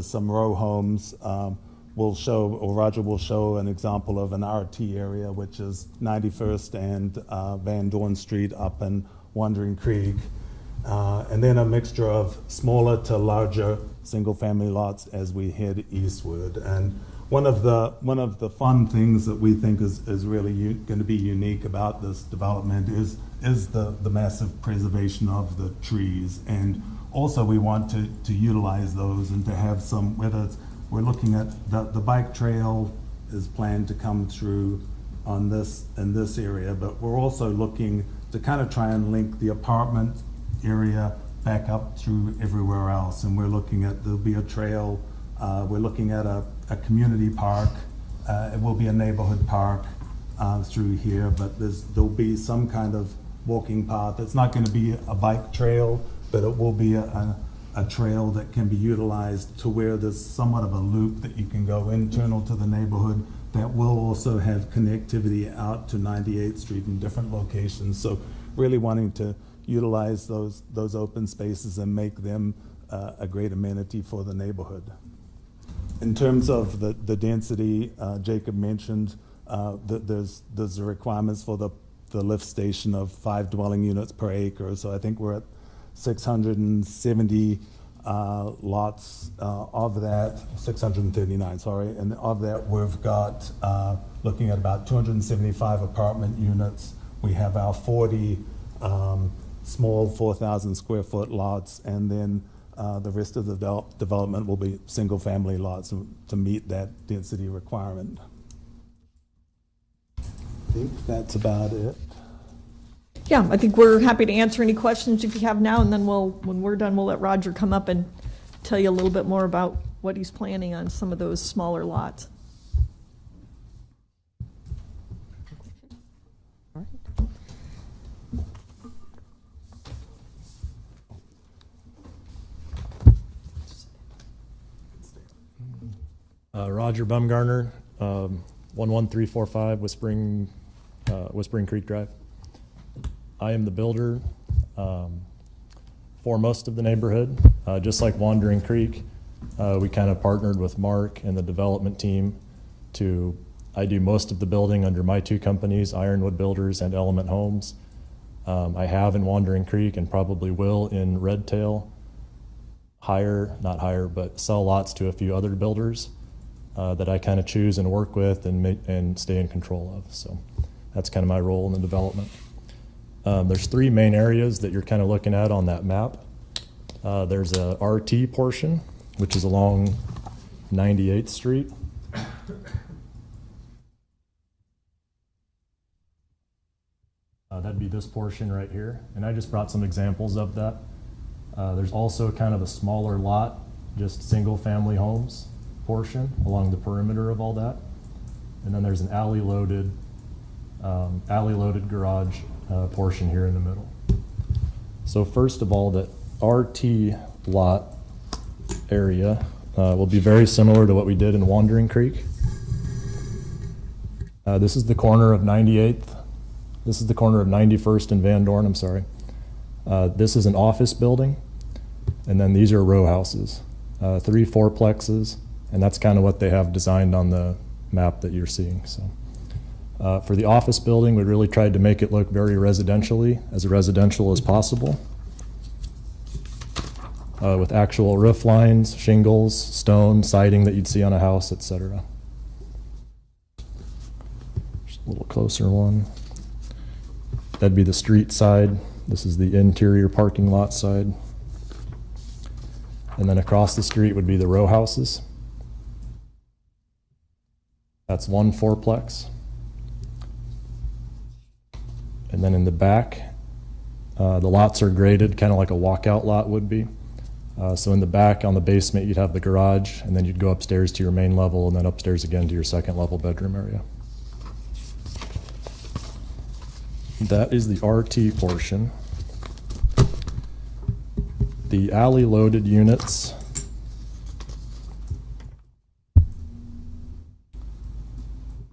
some row homes. Roger will show an example of an RT area, which is 91st and Van Dorn Street up in Wandering Creek. And then a mixture of smaller to larger single-family lots as we head eastward. And one of the fun things that we think is really going to be unique about this development is the massive preservation of the trees. And also we want to utilize those and to have some, whether it's, we're looking at the bike trail is planned to come through in this area, but we're also looking to kind of try and link the apartment area back up through everywhere else. And we're looking at, there'll be a trail, we're looking at a community park, it will be a neighborhood park through here, but there'll be some kind of walking path. It's not going to be a bike trail, but it will be a trail that can be utilized to where there's somewhat of a loop that you can go internal to the neighborhood that will also have connectivity out to 98th Street in different locations. So really wanting to utilize those open spaces and make them a great amenity for the neighborhood. In terms of the density, Jacob mentioned that there's the requirements for the lift station of 5 dwelling units per acre. So I think we're at 670 lots of that, 639, sorry, and of that we've got looking at about 275 apartment units. We have our 40 small 4,000 square foot lots, and then the rest of the development will be single family lots to meet that density requirement. I think that's about it. Yeah, I think we're happy to answer any questions if you have now, and then when we're done, we'll let Roger come up and tell you a little bit more about what he's planning on some of those smaller lots. Roger Bumgarner, 11345 Whispering Creek Drive. I am the builder for most of the neighborhood. Just like Wandering Creek, we kind of partnered with Mark and the development team I do most of the building under my 2 companies, Ironwood Builders and Element Homes. I have in Wandering Creek and probably will in Red Tail not hire, but sell lots to a few other builders that I kind of choose and work with and stay in control of. So that's kind of my role in the development. There's 3 main areas that you're kind of looking at on that map. There's a RT portion, which is along 98th Street. That'd be this portion right here. And I just brought some examples of that. There's also kind of a smaller lot, just single family homes portion along the perimeter of all that. And then there's an alley loaded garage portion here in the middle. So first of all, the RT lot area will be very similar to what we did in Wandering Creek. This is the corner of 98th. This is the corner of 91st and Van Dorn, I'm sorry. This is an office building, and then these are row houses, 3 fourplexes, and that's kind of what they have designed on the map that you're seeing. So, for the office building, we really tried to make it look very residential as possible, with actual roof lines, shingles, stone, siding that you'd see on a house, etc. Just a little closer one. That'd be the street side. This is the interior parking lot side. And then across the street would be the row houses. That's 1 fourplex. And then in the back, the lots are graded kind of like a walkout lot would be. So in the back on the basement, you'd have the garage, and then you'd go upstairs to your main level, and then upstairs again to your 2nd level bedroom area. That is the RT portion. The alley loaded units.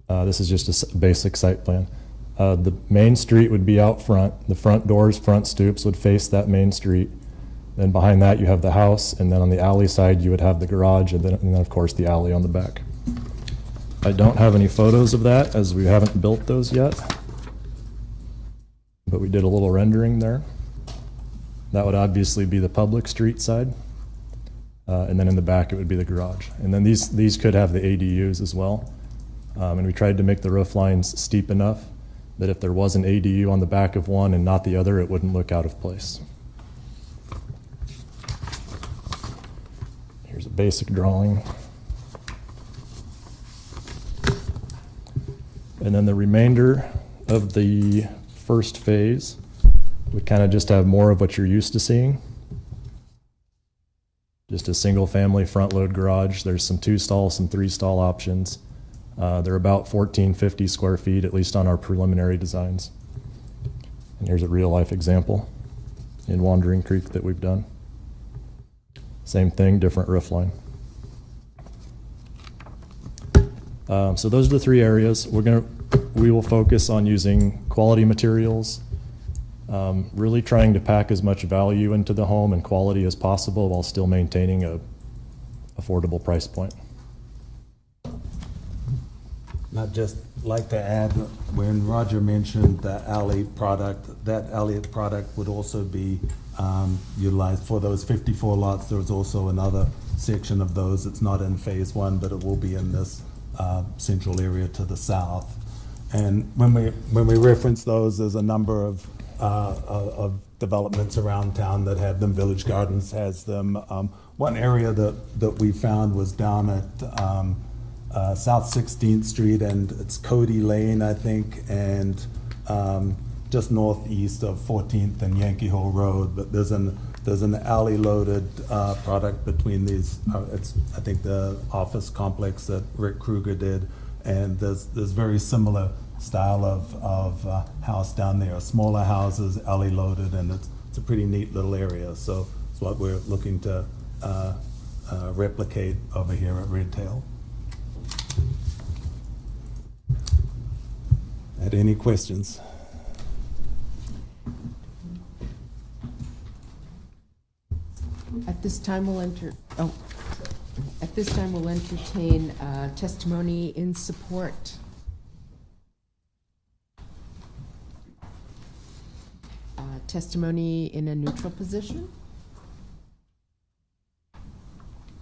This is just a basic site plan. The main street would be out front. The front doors, front stoops would face that main street. Then behind that you have the house, and then on the alley side you would have the garage, and then of course the alley on the back. I don't have any photos of that as we haven't built those yet, but we did a little rendering there. That would obviously be the public street side, and then in the back it would be the garage. And then these could have the ADUs as well, and we tried to make the roof lines steep enough that if there was an ADU on the back of one and not the other, it wouldn't look out of place. Here's a basic drawing. And then the remainder of the first phase would kind of just have more of what you're used to seeing. Just a single family front load garage. There's some 2-stall, some 3-stall options. They're about 1,450 square feet, at least on our preliminary designs. And here's a real life example in Wandering Creek that we've done. Same thing, different roof line. So those are the 3 areas. We will focus on using quality materials, really trying to pack as much value into the home and quality as possible while still maintaining a affordable price point. I'd just like to add, when Roger mentioned the alley product, that alley product would also be utilized for those 54 lots. There was also another section of those. It's not in phase 1, but it will be in this central area to the south. And when we reference those, there's a number of developments around town that have them. Village Gardens has them. One area that we found was down at South 16th Street, and it's Cody Lane, I think, and just northeast of 14th and Yankee Hole Road. But there's an alley loaded product between these. It's, I think, the office complex that Rick Kruger did, and there's very similar style of house down there. Smaller houses, alley loaded, and it's a pretty neat little area. So it's what we're looking to replicate over here at Red Tail. Had any questions? At this time, we'll entertain testimony in support. Testimony in a neutral position?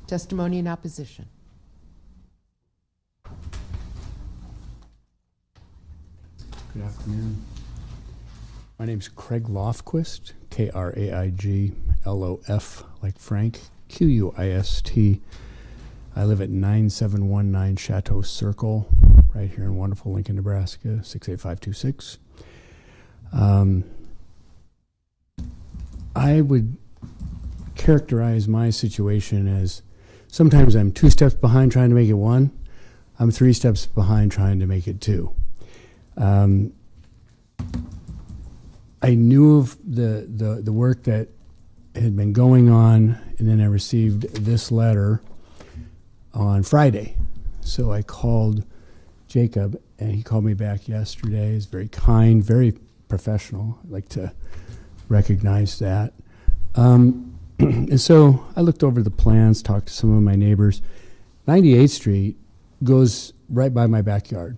Testimony in opposition? Good afternoon. My name's Craig Lofquist, Kraiglof, like Frank, Quist. I live at 9719 Chateau Circle, right here in wonderful Lincoln, Nebraska, 68526. I would characterize my situation as sometimes I'm 2 steps behind trying to make it 1. I'm 3 steps behind trying to make it 2. I knew of the work that had been going on, and then I received this letter on Friday. So I called Jacob, and he called me back yesterday. He's very kind, very professional. I'd like to recognize that. And so I looked over the plans, talked to some of my neighbors. 98th Street goes right by my backyard.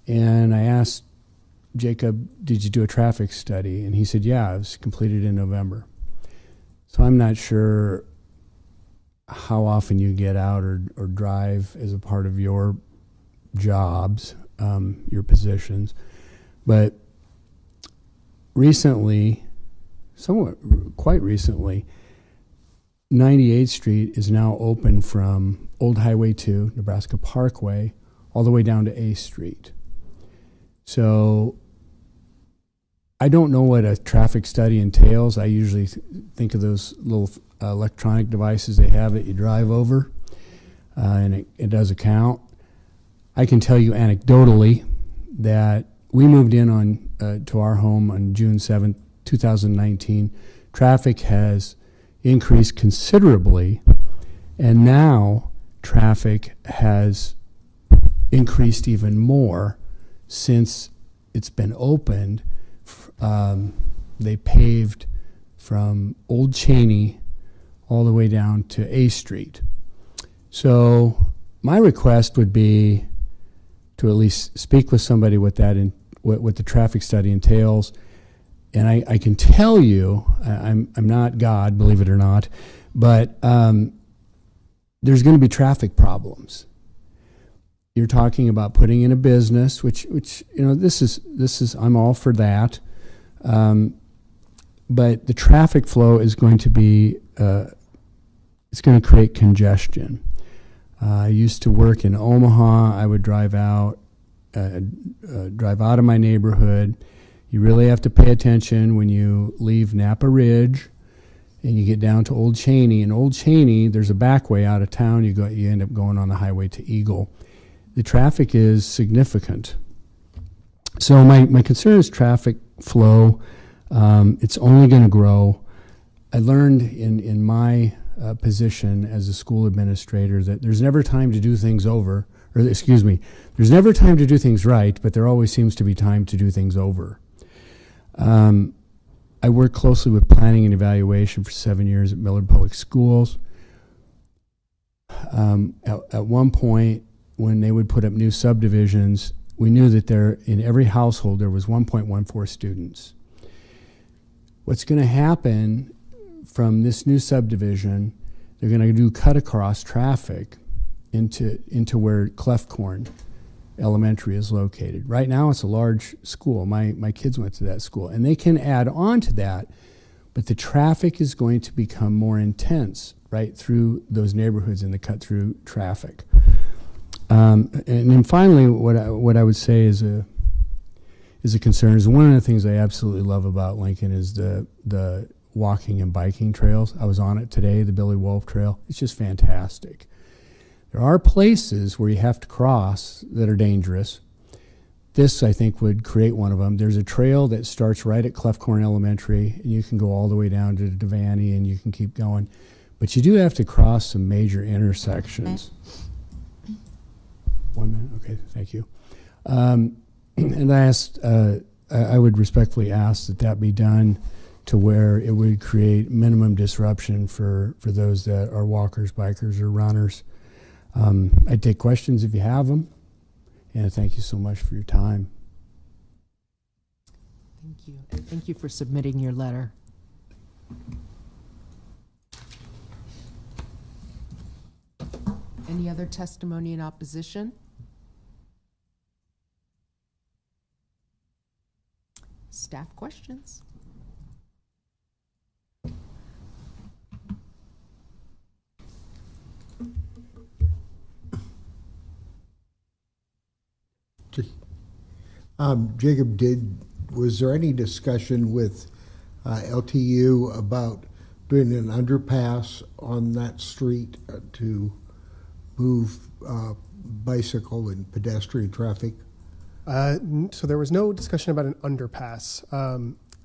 And I asked Jacob, did you do a traffic study? And he said, yeah, it was completed in November. So I'm not sure how often you get out or drive as a part of your jobs, your positions. But recently, quite recently, 98th Street is now open from Old Highway 2, Nebraska Parkway, all the way down to A Street. So I don't know what a traffic study entails. I usually think of those little electronic devices they have that you drive over, and it does a count. I can tell you anecdotally that we moved in on to our home on June 7th, 2019. Traffic has increased considerably, and now traffic has increased even more since it's been opened. They paved from Old Cheney all the way down to A Street. So my request would be to at least speak with somebody with that and what the traffic study entails. And I can tell you, I'm not God, believe it or not, but there's going to be traffic problems. You're talking about putting in a business, which this is I'm all for that. But the traffic flow is going to be it's going to create congestion. I used to work in Omaha. I would drive out of my neighborhood. You really have to pay attention when you leave Napa Ridge and you get down to Old Cheney. In Old Cheney, there's a back way out of town. You end up going on the highway to Eagle. The traffic is significant. So my concern is traffic flow. It's only going to grow. I learned in my position as a school administrator that there's never time to do things over, or excuse me, there's never time to do things right, but there always seems to be time to do things over. I worked closely with planning and evaluation for 7 years at Millard Public Schools. At one point, when they would put up new subdivisions, we knew that in every household there was 1.14 students. What's going to happen from this new subdivision, they're going to do cut across traffic into where Clefcorn Elementary is located. Right now it's a large school. My kids went to that school, and they can add on to that, but the traffic is going to become more intense right through those neighborhoods in the cut-through traffic. And then finally, what I would say is a concern is one of the things I absolutely love about Lincoln is the walking and biking trails. I was on it today, the Billy Wolf Trail. It's just fantastic. There are places where you have to cross that are dangerous. This, I think, would create one of them. There's a trail that starts right at Clefcorn Elementary, and you can go all the way down to Devaney, and you can keep going. But you do have to cross some major intersections. 1 minute, okay, thank you. And I would respectfully ask that be done to where it would create minimum disruption for those that are walkers, bikers, or runners. I'd take questions if you have them, and thank you so much for your time. Thank you. And thank you for submitting your letter. Any other testimony in opposition? Staff questions? Jacob, was there any discussion with LTU about doing an underpass on that street to move bicycle and pedestrian traffic? So there was no discussion about an underpass.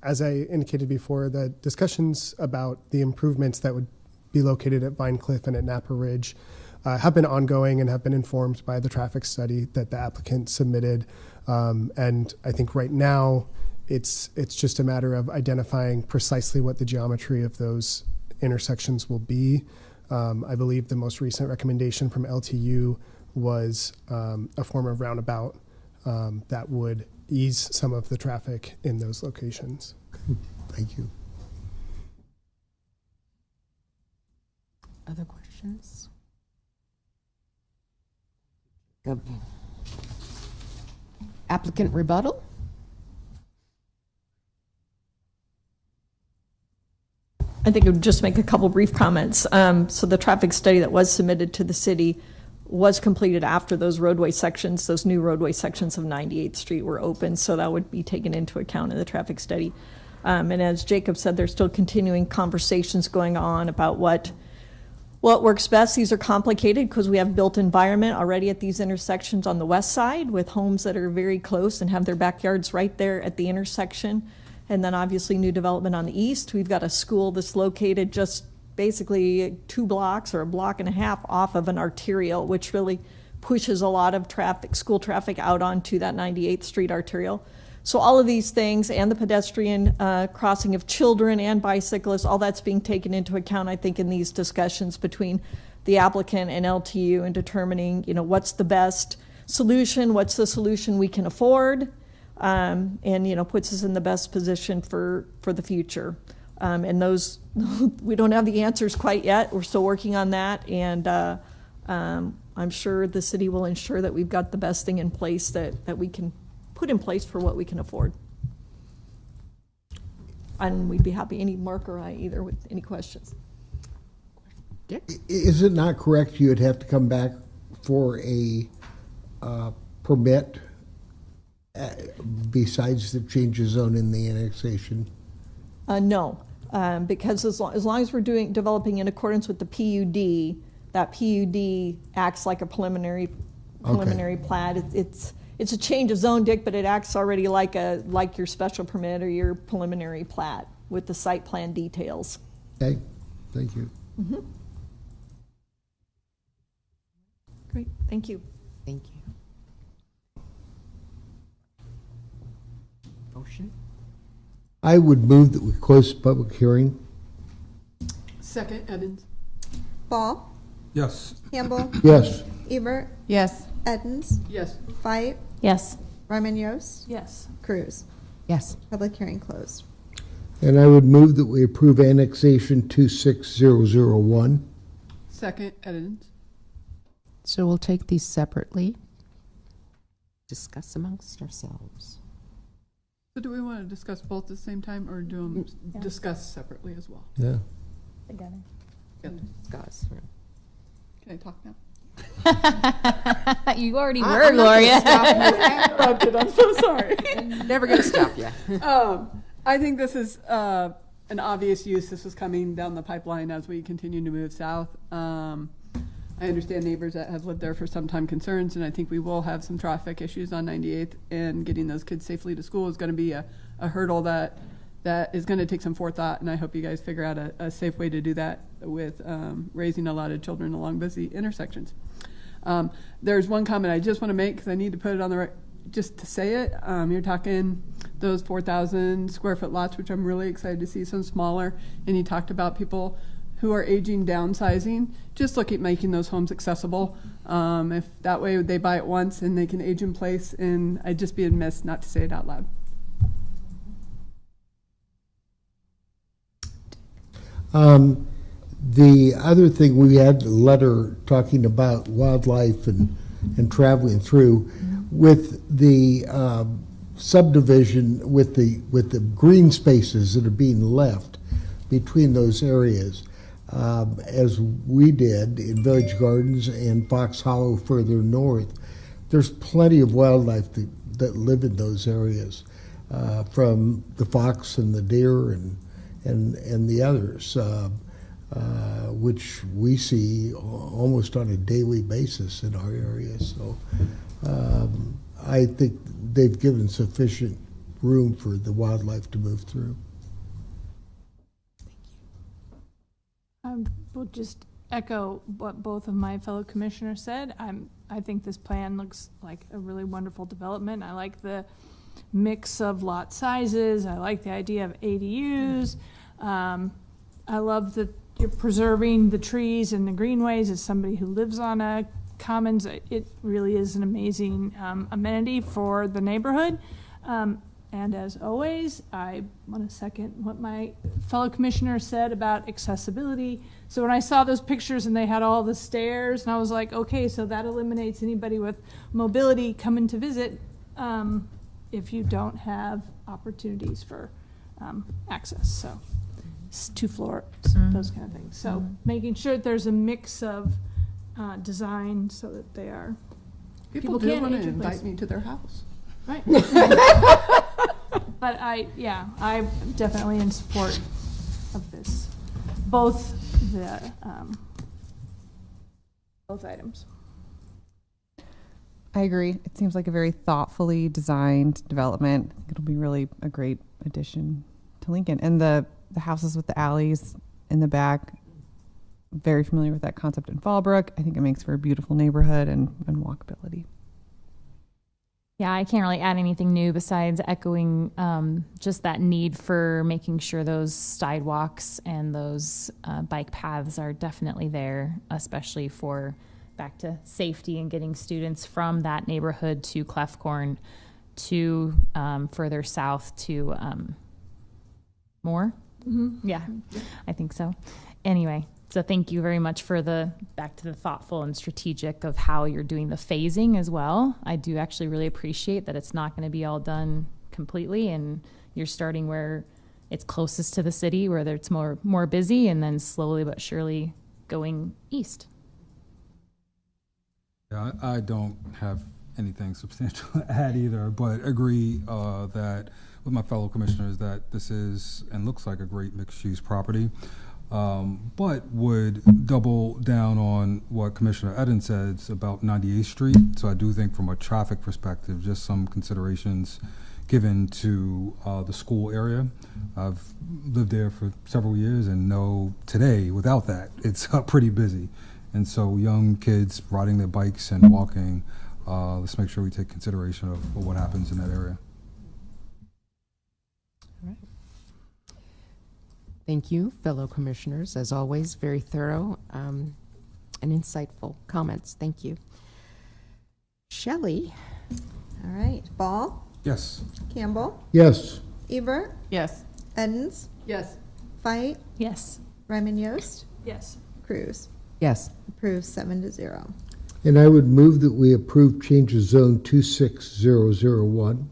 As I indicated before, the discussions about the improvements that would be located at Vine Cliff and at Napa Ridge have been ongoing and have been informed by the traffic study that the applicant submitted. And I think right now it's just a matter of identifying precisely what the geometry of those intersections will be. I believe the most recent recommendation from LTU was a form of roundabout that would ease some of the traffic in those locations. Thank you. Other questions? Good. Applicant rebuttal? I think I would just make a couple brief comments. So the traffic study that was submitted to the city was completed after those roadway sections, those new roadway sections of 98th Street were open, so that would be taken into account in the traffic study. And as Jacob said, there's still continuing conversations going on about what works best. These are complicated because we have built environment already at these intersections on the west side with homes that are very close and have their backyards right there at the intersection. And then obviously new development on the east. We've got a school that's located just basically 2 blocks or a block and a half off of an arterial, which really pushes a lot of traffic, school traffic out onto that 98th Street arterial. So all of these things and the pedestrian crossing of children and bicyclists, all that's being taken into account, I think, in these discussions between the applicant and LTU in determining, what's the best solution, what's the solution we can afford, and, puts us in the best position for the future. And those, we don't have the answers quite yet. We're still working on that. And I'm sure the city will ensure that we've got the best thing in place that we can put in place for what we can afford. And we'd be happy, any Mark or I either, with any questions. Dick? Is it not correct you'd have to come back for a permit besides the change of zone in the annexation? No, because as long as we're developing in accordance with the PUD, that PUD acts like a preliminary plat. It's a change of zone, Dick, but it acts already like your special permit or your preliminary plat with the site plan details. Okay, thank you. Mm-hmm. Great, thank you. Thank you. Motion? I would move that we close the public hearing. Second, Edens. Ball, Yes. Campbell, Yes. Ebert, Yes. Edens, Yes. Fight, Yes. Ryman Yost, Yes. Cruz. Yes. Public hearing closed. And I would move that we approve annexation 26001. Second, Edens. So we'll take these separately, discuss amongst ourselves. So do we want to discuss both at the same time or do them Yeah. discuss separately as well? Yeah. Together. Discuss. Can I talk now? You already I'm were, not gonna Gloria. stop you. Interrupted, I'm so sorry. Never going to stop you. I think this is an obvious use. This is coming down the pipeline as we continue to move south. I understand neighbors that have lived there for some time concerns, and I think we will have some traffic issues on 98th, and getting those kids safely to school is going to be a hurdle that is going to take some forethought, and I hope you guys figure out a safe way to do that with raising a lot of children along busy intersections. There's one comment I just want to make because I need to put it on the right, just to say it. You're talking those 4,000 square foot lots, which I'm really excited to see some smaller, and you talked about people who are aging, downsizing. Just look at making those homes accessible. If that way they buy it once and they can age in place, and I'd just be amiss not to say it out loud. The other thing, we had a letter talking about wildlife and traveling through with the subdivision, with the green spaces that are being left between those areas. As we did in Village Gardens and Fox Hollow further north, there's plenty of wildlife that live in those areas, from the fox and the deer and the others, which we see almost on a daily basis in our area. So I think they've given sufficient room for the wildlife to move through. I will just echo what both of my fellow commissioners said. I think this plan looks like a really wonderful development. I like the mix of lot sizes. I like the idea of ADUs. I love that you're preserving the trees and the greenways. As somebody who lives on a commons, it really is an amazing amenity for the neighborhood. And as always, I want to second what my fellow commissioner said about accessibility. So when I saw those pictures and they had all the stairs, and I was like, okay, so that eliminates anybody with mobility coming to visit if you don't have opportunities for access. So 2 floors, those kind of things. So making sure that there's a mix of design so that they are. People do can want to age your invite place. me to their house. Right. But I'm definitely in support of this, both items. I agree. It seems like a very thoughtfully designed development. It'll be really a great addition to Lincoln. And the houses with the alleys in the back, very familiar with that concept in Fallbrook. I think it makes for a beautiful neighborhood and walkability. Yeah, I can't really add anything new besides echoing just that need for making sure those sidewalks and those bike paths are definitely there, especially for back to safety and getting students from that neighborhood to Clefcorn to further south to Moore. Mm-hmm. Yeah, I think so. Anyway. So thank you very much for back to the thoughtful and strategic of how you're doing the phasing as well. I do actually really appreciate that it's not going to be all done completely and you're starting where it's closest to the city, where it's more busy, and then slowly but surely going east. Yeah, I don't have anything substantial to add either, but agree that with my fellow commissioners that this is and looks like a great mixed-use property. But would double down on what Commissioner Eden says about 98th Street. So I do think from a traffic perspective, just some considerations given to the school area. I've lived there for several years and know today, without that, it's pretty busy. And so young kids riding their bikes and walking, let's make sure we take consideration of what happens in that area. Thank you, fellow commissioners. As always, very thorough and insightful comments. Thank you. Shelley? All right. Ball? Yes. Campbell? Yes. Ebert? Yes. Edens? Yes. Fight? Yes. Ryman Yost? Yes. Cruz? Yes. Approved 7-0. And I would move that we approve change of zone 26001.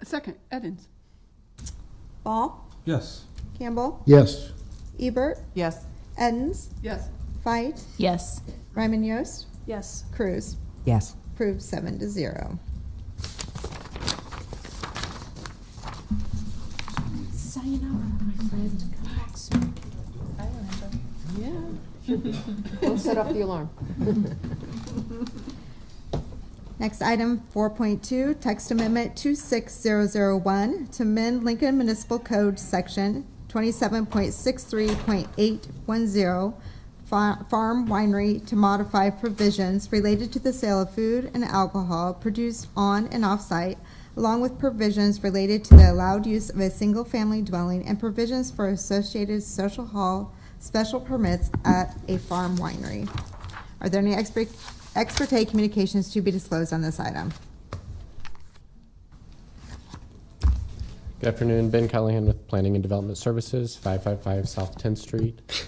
Second, Edens. Ball? Yes. Campbell? Yes. Ebert? Yes. Edens? Yes. Fight? Yes. Ryman Yost? Yes. Cruz? Yes. Approved 7-0. Sayonara, my friend. Come back soon. Yeah. Don't set off the alarm. Next item, 4.2, text amendment 26001 to amend Lincoln Municipal Code Section 27.63.810 farm winery to modify provisions related to the sale of food and alcohol produced on and off-site, along with provisions related to the allowed use of a single-family dwelling and provisions for associated social hall special permits at a farm winery. Are there any ex parte communications to be disclosed on this item? Good afternoon, Ben Callahan with Planning and Development Services, 555 South 10th Street.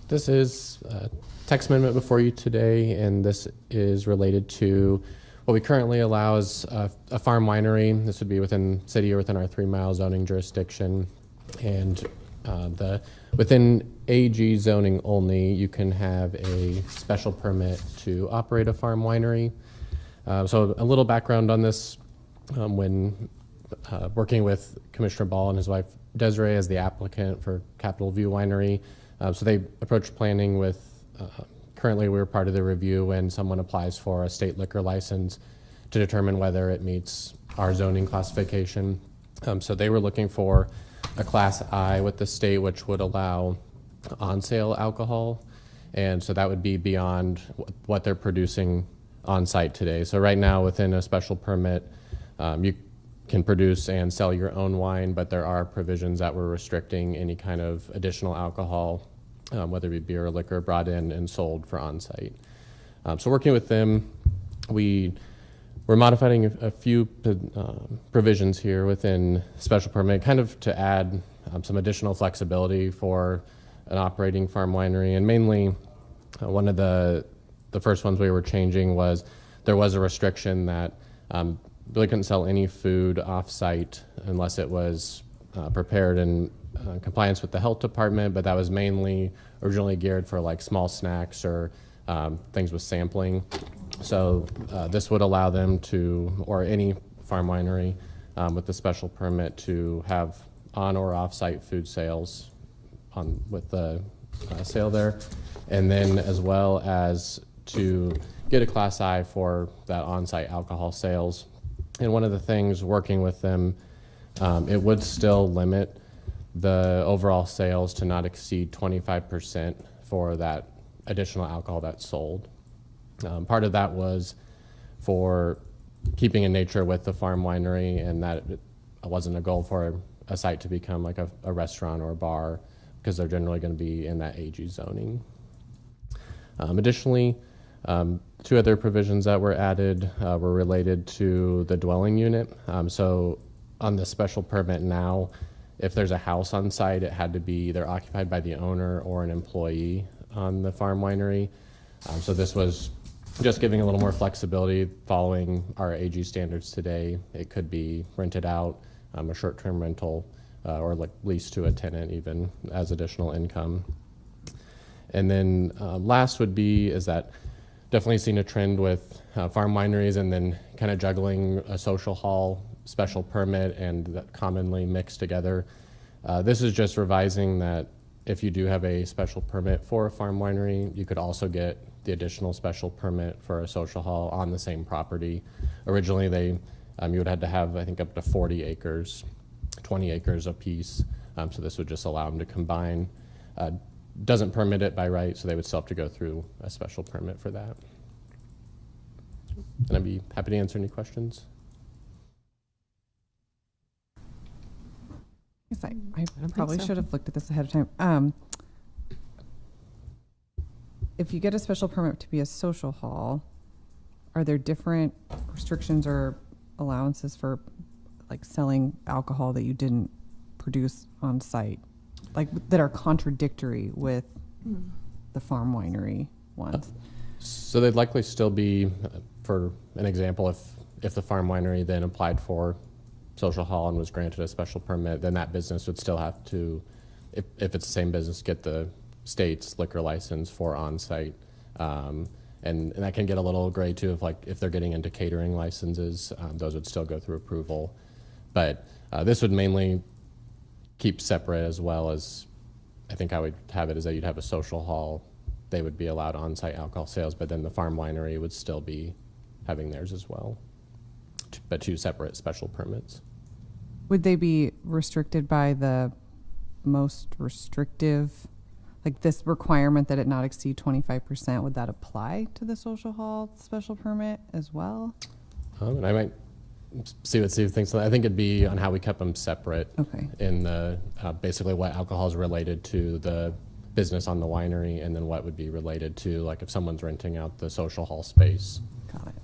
This is a text amendment before you today, and this is related to what we currently allow as a farm winery. This would be within city or within our 3-mile zoning jurisdiction. And within AG zoning only, you can have a special permit to operate a farm winery. So a little background on this. When working with Commissioner Ball and his wife Desiree as the applicant for Capitol View Winery. So they approached planning with, currently we're part of the review when someone applies for a state liquor license to determine whether it meets our zoning classification. So they were looking for a Class I with the state, which would allow on-sale alcohol. And so that would be beyond what they're producing on site today. So right now within a special permit, you can produce and sell your own wine, but there are provisions that were restricting any kind of additional alcohol, whether it be beer or liquor, brought in and sold for on-site. So working with them, we're modifying a few provisions here within special permit, kind of to add some additional flexibility for an operating farm winery. And mainly, one of the first ones we were changing was there was a restriction that really couldn't sell any food off-site unless it was prepared in compliance with the health department, but that was mainly originally geared for like small snacks or things with sampling. So this would allow them to, or any farm winery with the special permit, to have on or off-site food sales with the sale there, and then as well as to get a Class I for that on-site alcohol sales. And one of the things working with them, it would still limit the overall sales to not exceed 25% for that additional alcohol that's sold. Part of that was for keeping in nature with the farm winery, and that it wasn't a goal for a site to become like a restaurant or a bar, because they're generally going to be in that AG zoning. Additionally, two other provisions that were added were related to the dwelling unit. So on the special permit now, if there's a house on site, it had to be either occupied by the owner or an employee on the farm winery. So this was just giving a little more flexibility following our AG standards today. It could be rented out, a short-term rental, or like leased to a tenant even as additional income. And then last would be is that definitely seen a trend with farm wineries and then kind of juggling a social hall special permit and that commonly mixed together. This is just revising that if you do have a special permit for a farm winery, you could also get the additional special permit for a social hall on the same property. Originally, you would have to have, I think, up to 40 acres, 20 acres apiece. So this would just allow them to combine. Doesn't permit it by right, so they would still have to go through a special permit for that. And I'd be happy to answer any questions. Yes, I probably should have looked at this ahead of time. If you get a special permit to be a social hall, are there different restrictions or allowances for like selling alcohol that you didn't produce on site, like that are contradictory with the farm winery ones? So they'd likely still be, for an example, if the farm winery then applied for social hall and was granted a special permit, then that business would still have to, if it's the same business, get the state's liquor license for on-site. And that can get a little gray too, if they're getting into catering licenses, those would still go through approval. But this would mainly keep separate, as well as, I think I would have it, is that you'd have a social hall. They would be allowed on-site alcohol sales, but then the farm winery would still be having theirs as well, but two separate special permits. Would they be restricted by the most restrictive, like this requirement that it not exceed 25%? Would that apply to the social hall special permit as well? And I might see what Steve thinks. I think it'd be on how we kept them separate. Okay. In the basically what alcohol is related to the business on the winery, and then what would be related to, like, if someone's renting out the social hall space. Got it.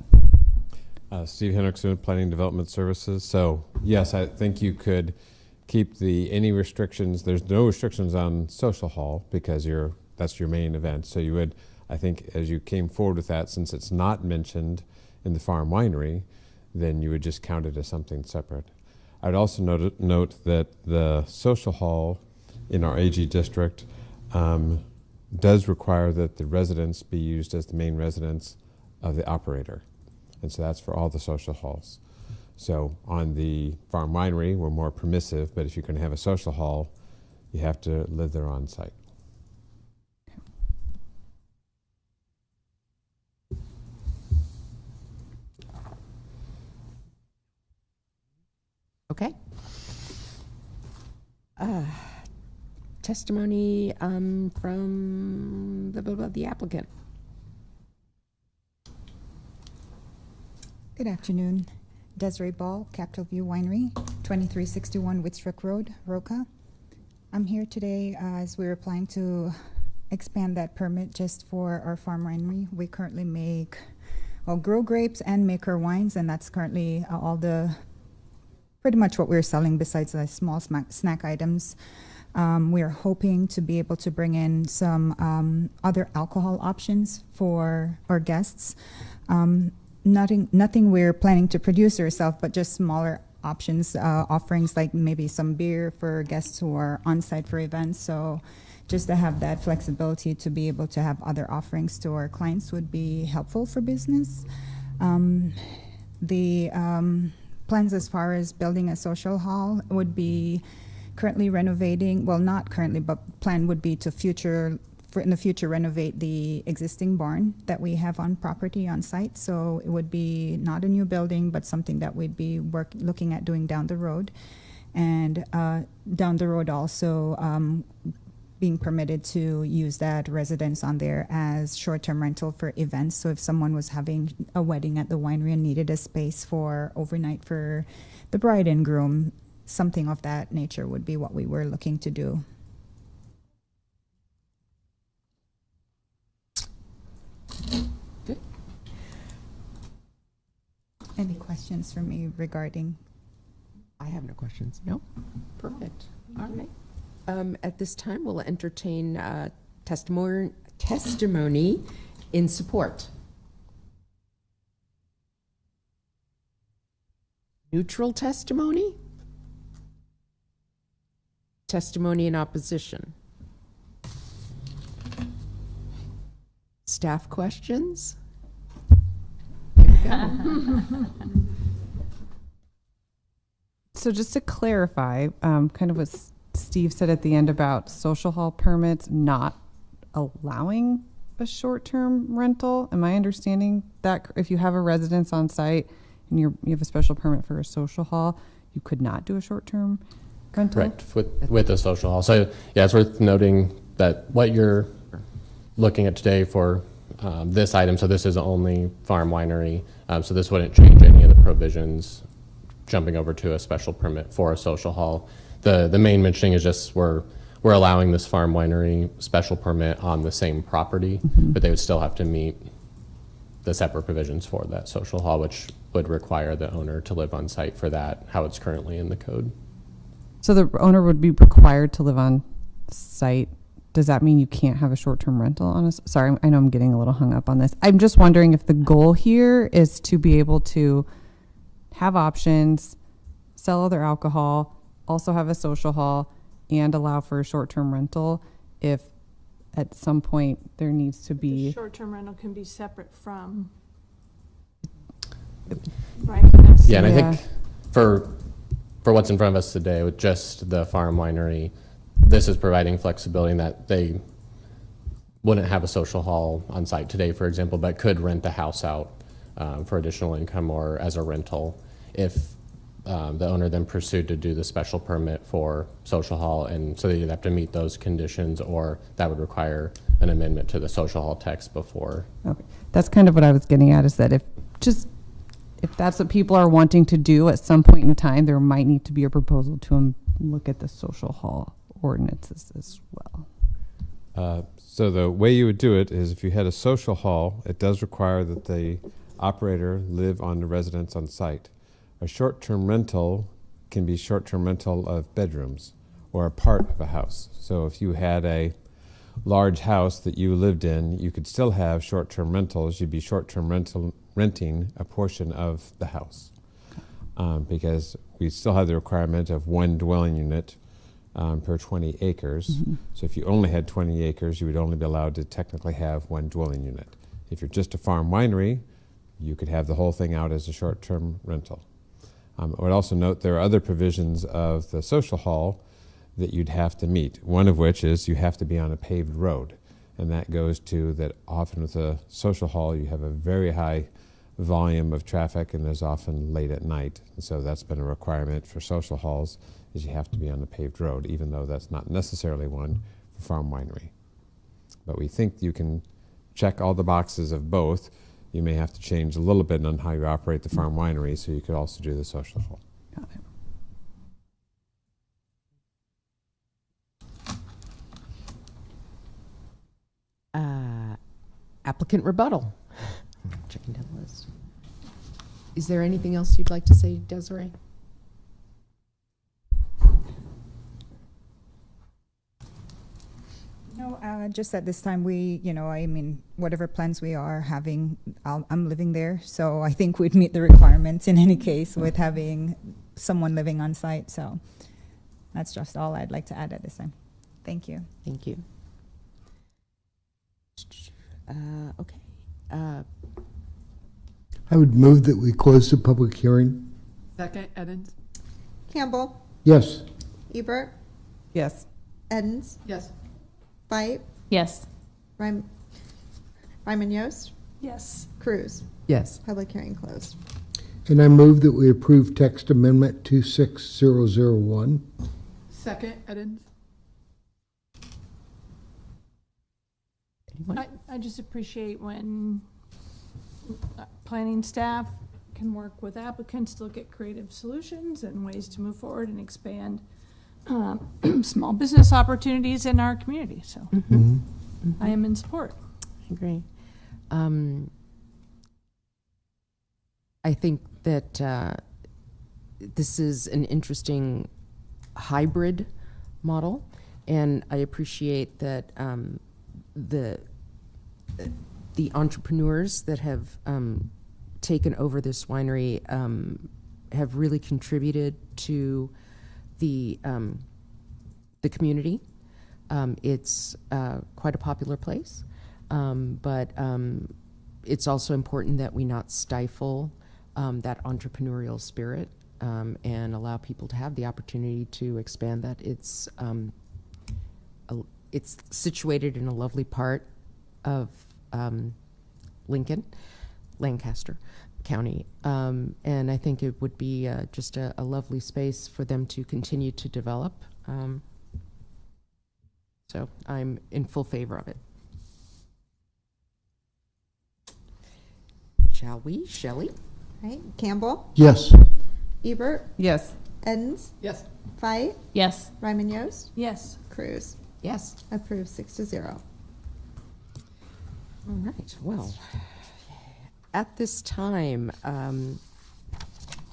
Steve Hendrickson, Planning and Development Services. So yes, I think you could keep any restrictions. There's no restrictions on social hall because that's your main event. So you would, I think, as you came forward with that, since it's not mentioned in the farm winery, then you would just count it as something separate. I'd also note that the social hall in our AG district does require that the residence be used as the main residence of the operator. And so that's for all the social halls. So on the farm winery, we're more permissive, but if you're going to have a social hall, you have to live there on site. Okay. Testimony from the applicant. Good afternoon. Desiree Ball, Capitol View Winery, 2361 Witzrick Road, Roca. I'm here today as we're applying to expand that permit just for our farm winery. We currently grow grapes and make our wines, and that's currently pretty much what we're selling besides the small snack items. We're hoping to be able to bring in some other alcohol options for our guests. Nothing we're planning to produce ourselves, but just smaller options, offerings like maybe some beer for guests who are on site for events. So just to have that flexibility to be able to have other offerings to our clients would be helpful for business. The plans as far as building a social hall would be currently renovating, well, not currently, but plan would be to in the future renovate the existing barn that we have on property on site. So it would be not a new building, but something that we'd be looking at doing down the road. And down the road also being permitted to use that residence on there as short-term rental for events. So if someone was having a wedding at the winery and needed a space for overnight for the bride and groom, something of that nature would be what we were looking to do. Good. Any questions for me regarding? I have no questions. No? Perfect. All right. At this time, we'll entertain testimony in support. Neutral testimony? Testimony in opposition? Staff questions? There we go. So just to clarify, kind of what Steve said at the end about social hall permits not allowing a short-term rental. Am I understanding that if you have a residence on site and you have a special permit for a social hall, you could not do a short-term rental? Correct, with a social hall. So yeah, it's worth noting that what you're looking at today for this item, so this is only farm winery, so this wouldn't change any of the provisions jumping over to a special permit for a social hall. The main mentioning is just we're allowing this farm winery special permit on the same property, but they would still have to meet the separate provisions for that social hall, which would require the owner to live on site for that, how it's currently in the code. So the owner would be required to live on site. Does that mean you can't have a short-term rental on us? Sorry, I know I'm getting a little hung up on this. I'm just wondering if the goal here is to be able to have options, sell other alcohol, also have a social hall, and allow for a short-term rental if at some point there needs to be... Short-term rental can be separate from, right? That's, yeah, and I think for what's in front of us today with just the farm winery, this is providing flexibility in that they wouldn't have a social hall on site today, for example, but could rent a house out for additional income or as a rental if the owner then pursued to do the special permit for social hall, and so they'd have to meet those conditions, or that would require an amendment to the social hall text before. Okay. That's kind of what I was getting at, is that if that's what people are wanting to do at some point in time, there might need to be a proposal to look at the social hall ordinances as well. So the way you would do it is if you had a social hall, it does require that the operator live on the residence on site. A short-term rental can be short-term rental of bedrooms or a part of a house. So if you had a large house that you lived in, you could still have short-term rentals. You'd be short-term renting a portion of the house. Because we still have the requirement of one dwelling unit per 20 acres. So if you only had 20 acres, you would only be allowed to technically have one dwelling unit. If you're just a farm winery, you could have the whole thing out as a short-term rental. I would also note there are other provisions of the social hall that you'd have to meet, one of which is you have to be on a paved road. And that goes to that often with a social hall, you have a very high volume of traffic and there's often late at night. And so that's been a requirement for social halls, is you have to be on the paved road, even though that's not necessarily one for farm winery. But we think you can check all the boxes of both. You may have to change a little bit on how you operate the farm winery, so you could also do the social hall. Got it. Applicant rebuttal. Checking down the list. Is there anything else you'd like to say, Desiree? No, just at this time, whatever plans we are having, I'm living there, so I think we'd meet the requirements in any case with having someone living on site, so that's just all I'd like to add at this time. Thank you. Thank you. Okay. I would move that we close the public hearing. Second, Edens? Campbell, Yes. Ebert, Yes. Edens, Yes. Fight, Yes. Ryman Yost, Yes. Cruz. Yes. Public hearing closed. And I move that we approve text amendment 26001. Second, Edens? Anyone? I just appreciate when planning staff can work with applicants to look at creative solutions and ways to move forward and expand small business opportunities in our community. So I am in support. I agree. I think that this is an interesting hybrid model, and I appreciate that the entrepreneurs that have taken over this winery have really contributed to the community. It's quite a popular place, but it's also important that we not stifle that entrepreneurial spirit and allow people to have the opportunity to expand that. It's situated in a lovely part of Lincoln, Lancaster County, and I think it would be just a lovely space for them to continue to develop. So I'm in full favor of it. Shall we? Shelley? Right, Campbell, Yes. Ebert, Yes. Edens, Yes. Fight, Yes. Ryman Yost, Yes. Cruz. Yes. Approved 6-0. All right, well, at this time,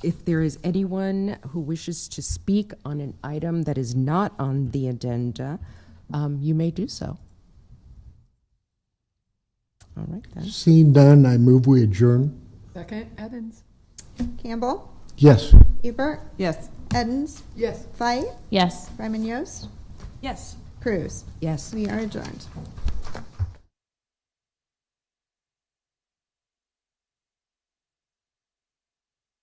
if there is anyone who wishes to speak on an item that is not on the agenda, you may do so. All right, then. Seeing none, I move we adjourn. Second, Edens? Campbell, Yes. Ebert, Yes. Edens, Yes. Fight, Yes. Ryman Yost, Yes. Cruz. Yes. We are adjourned.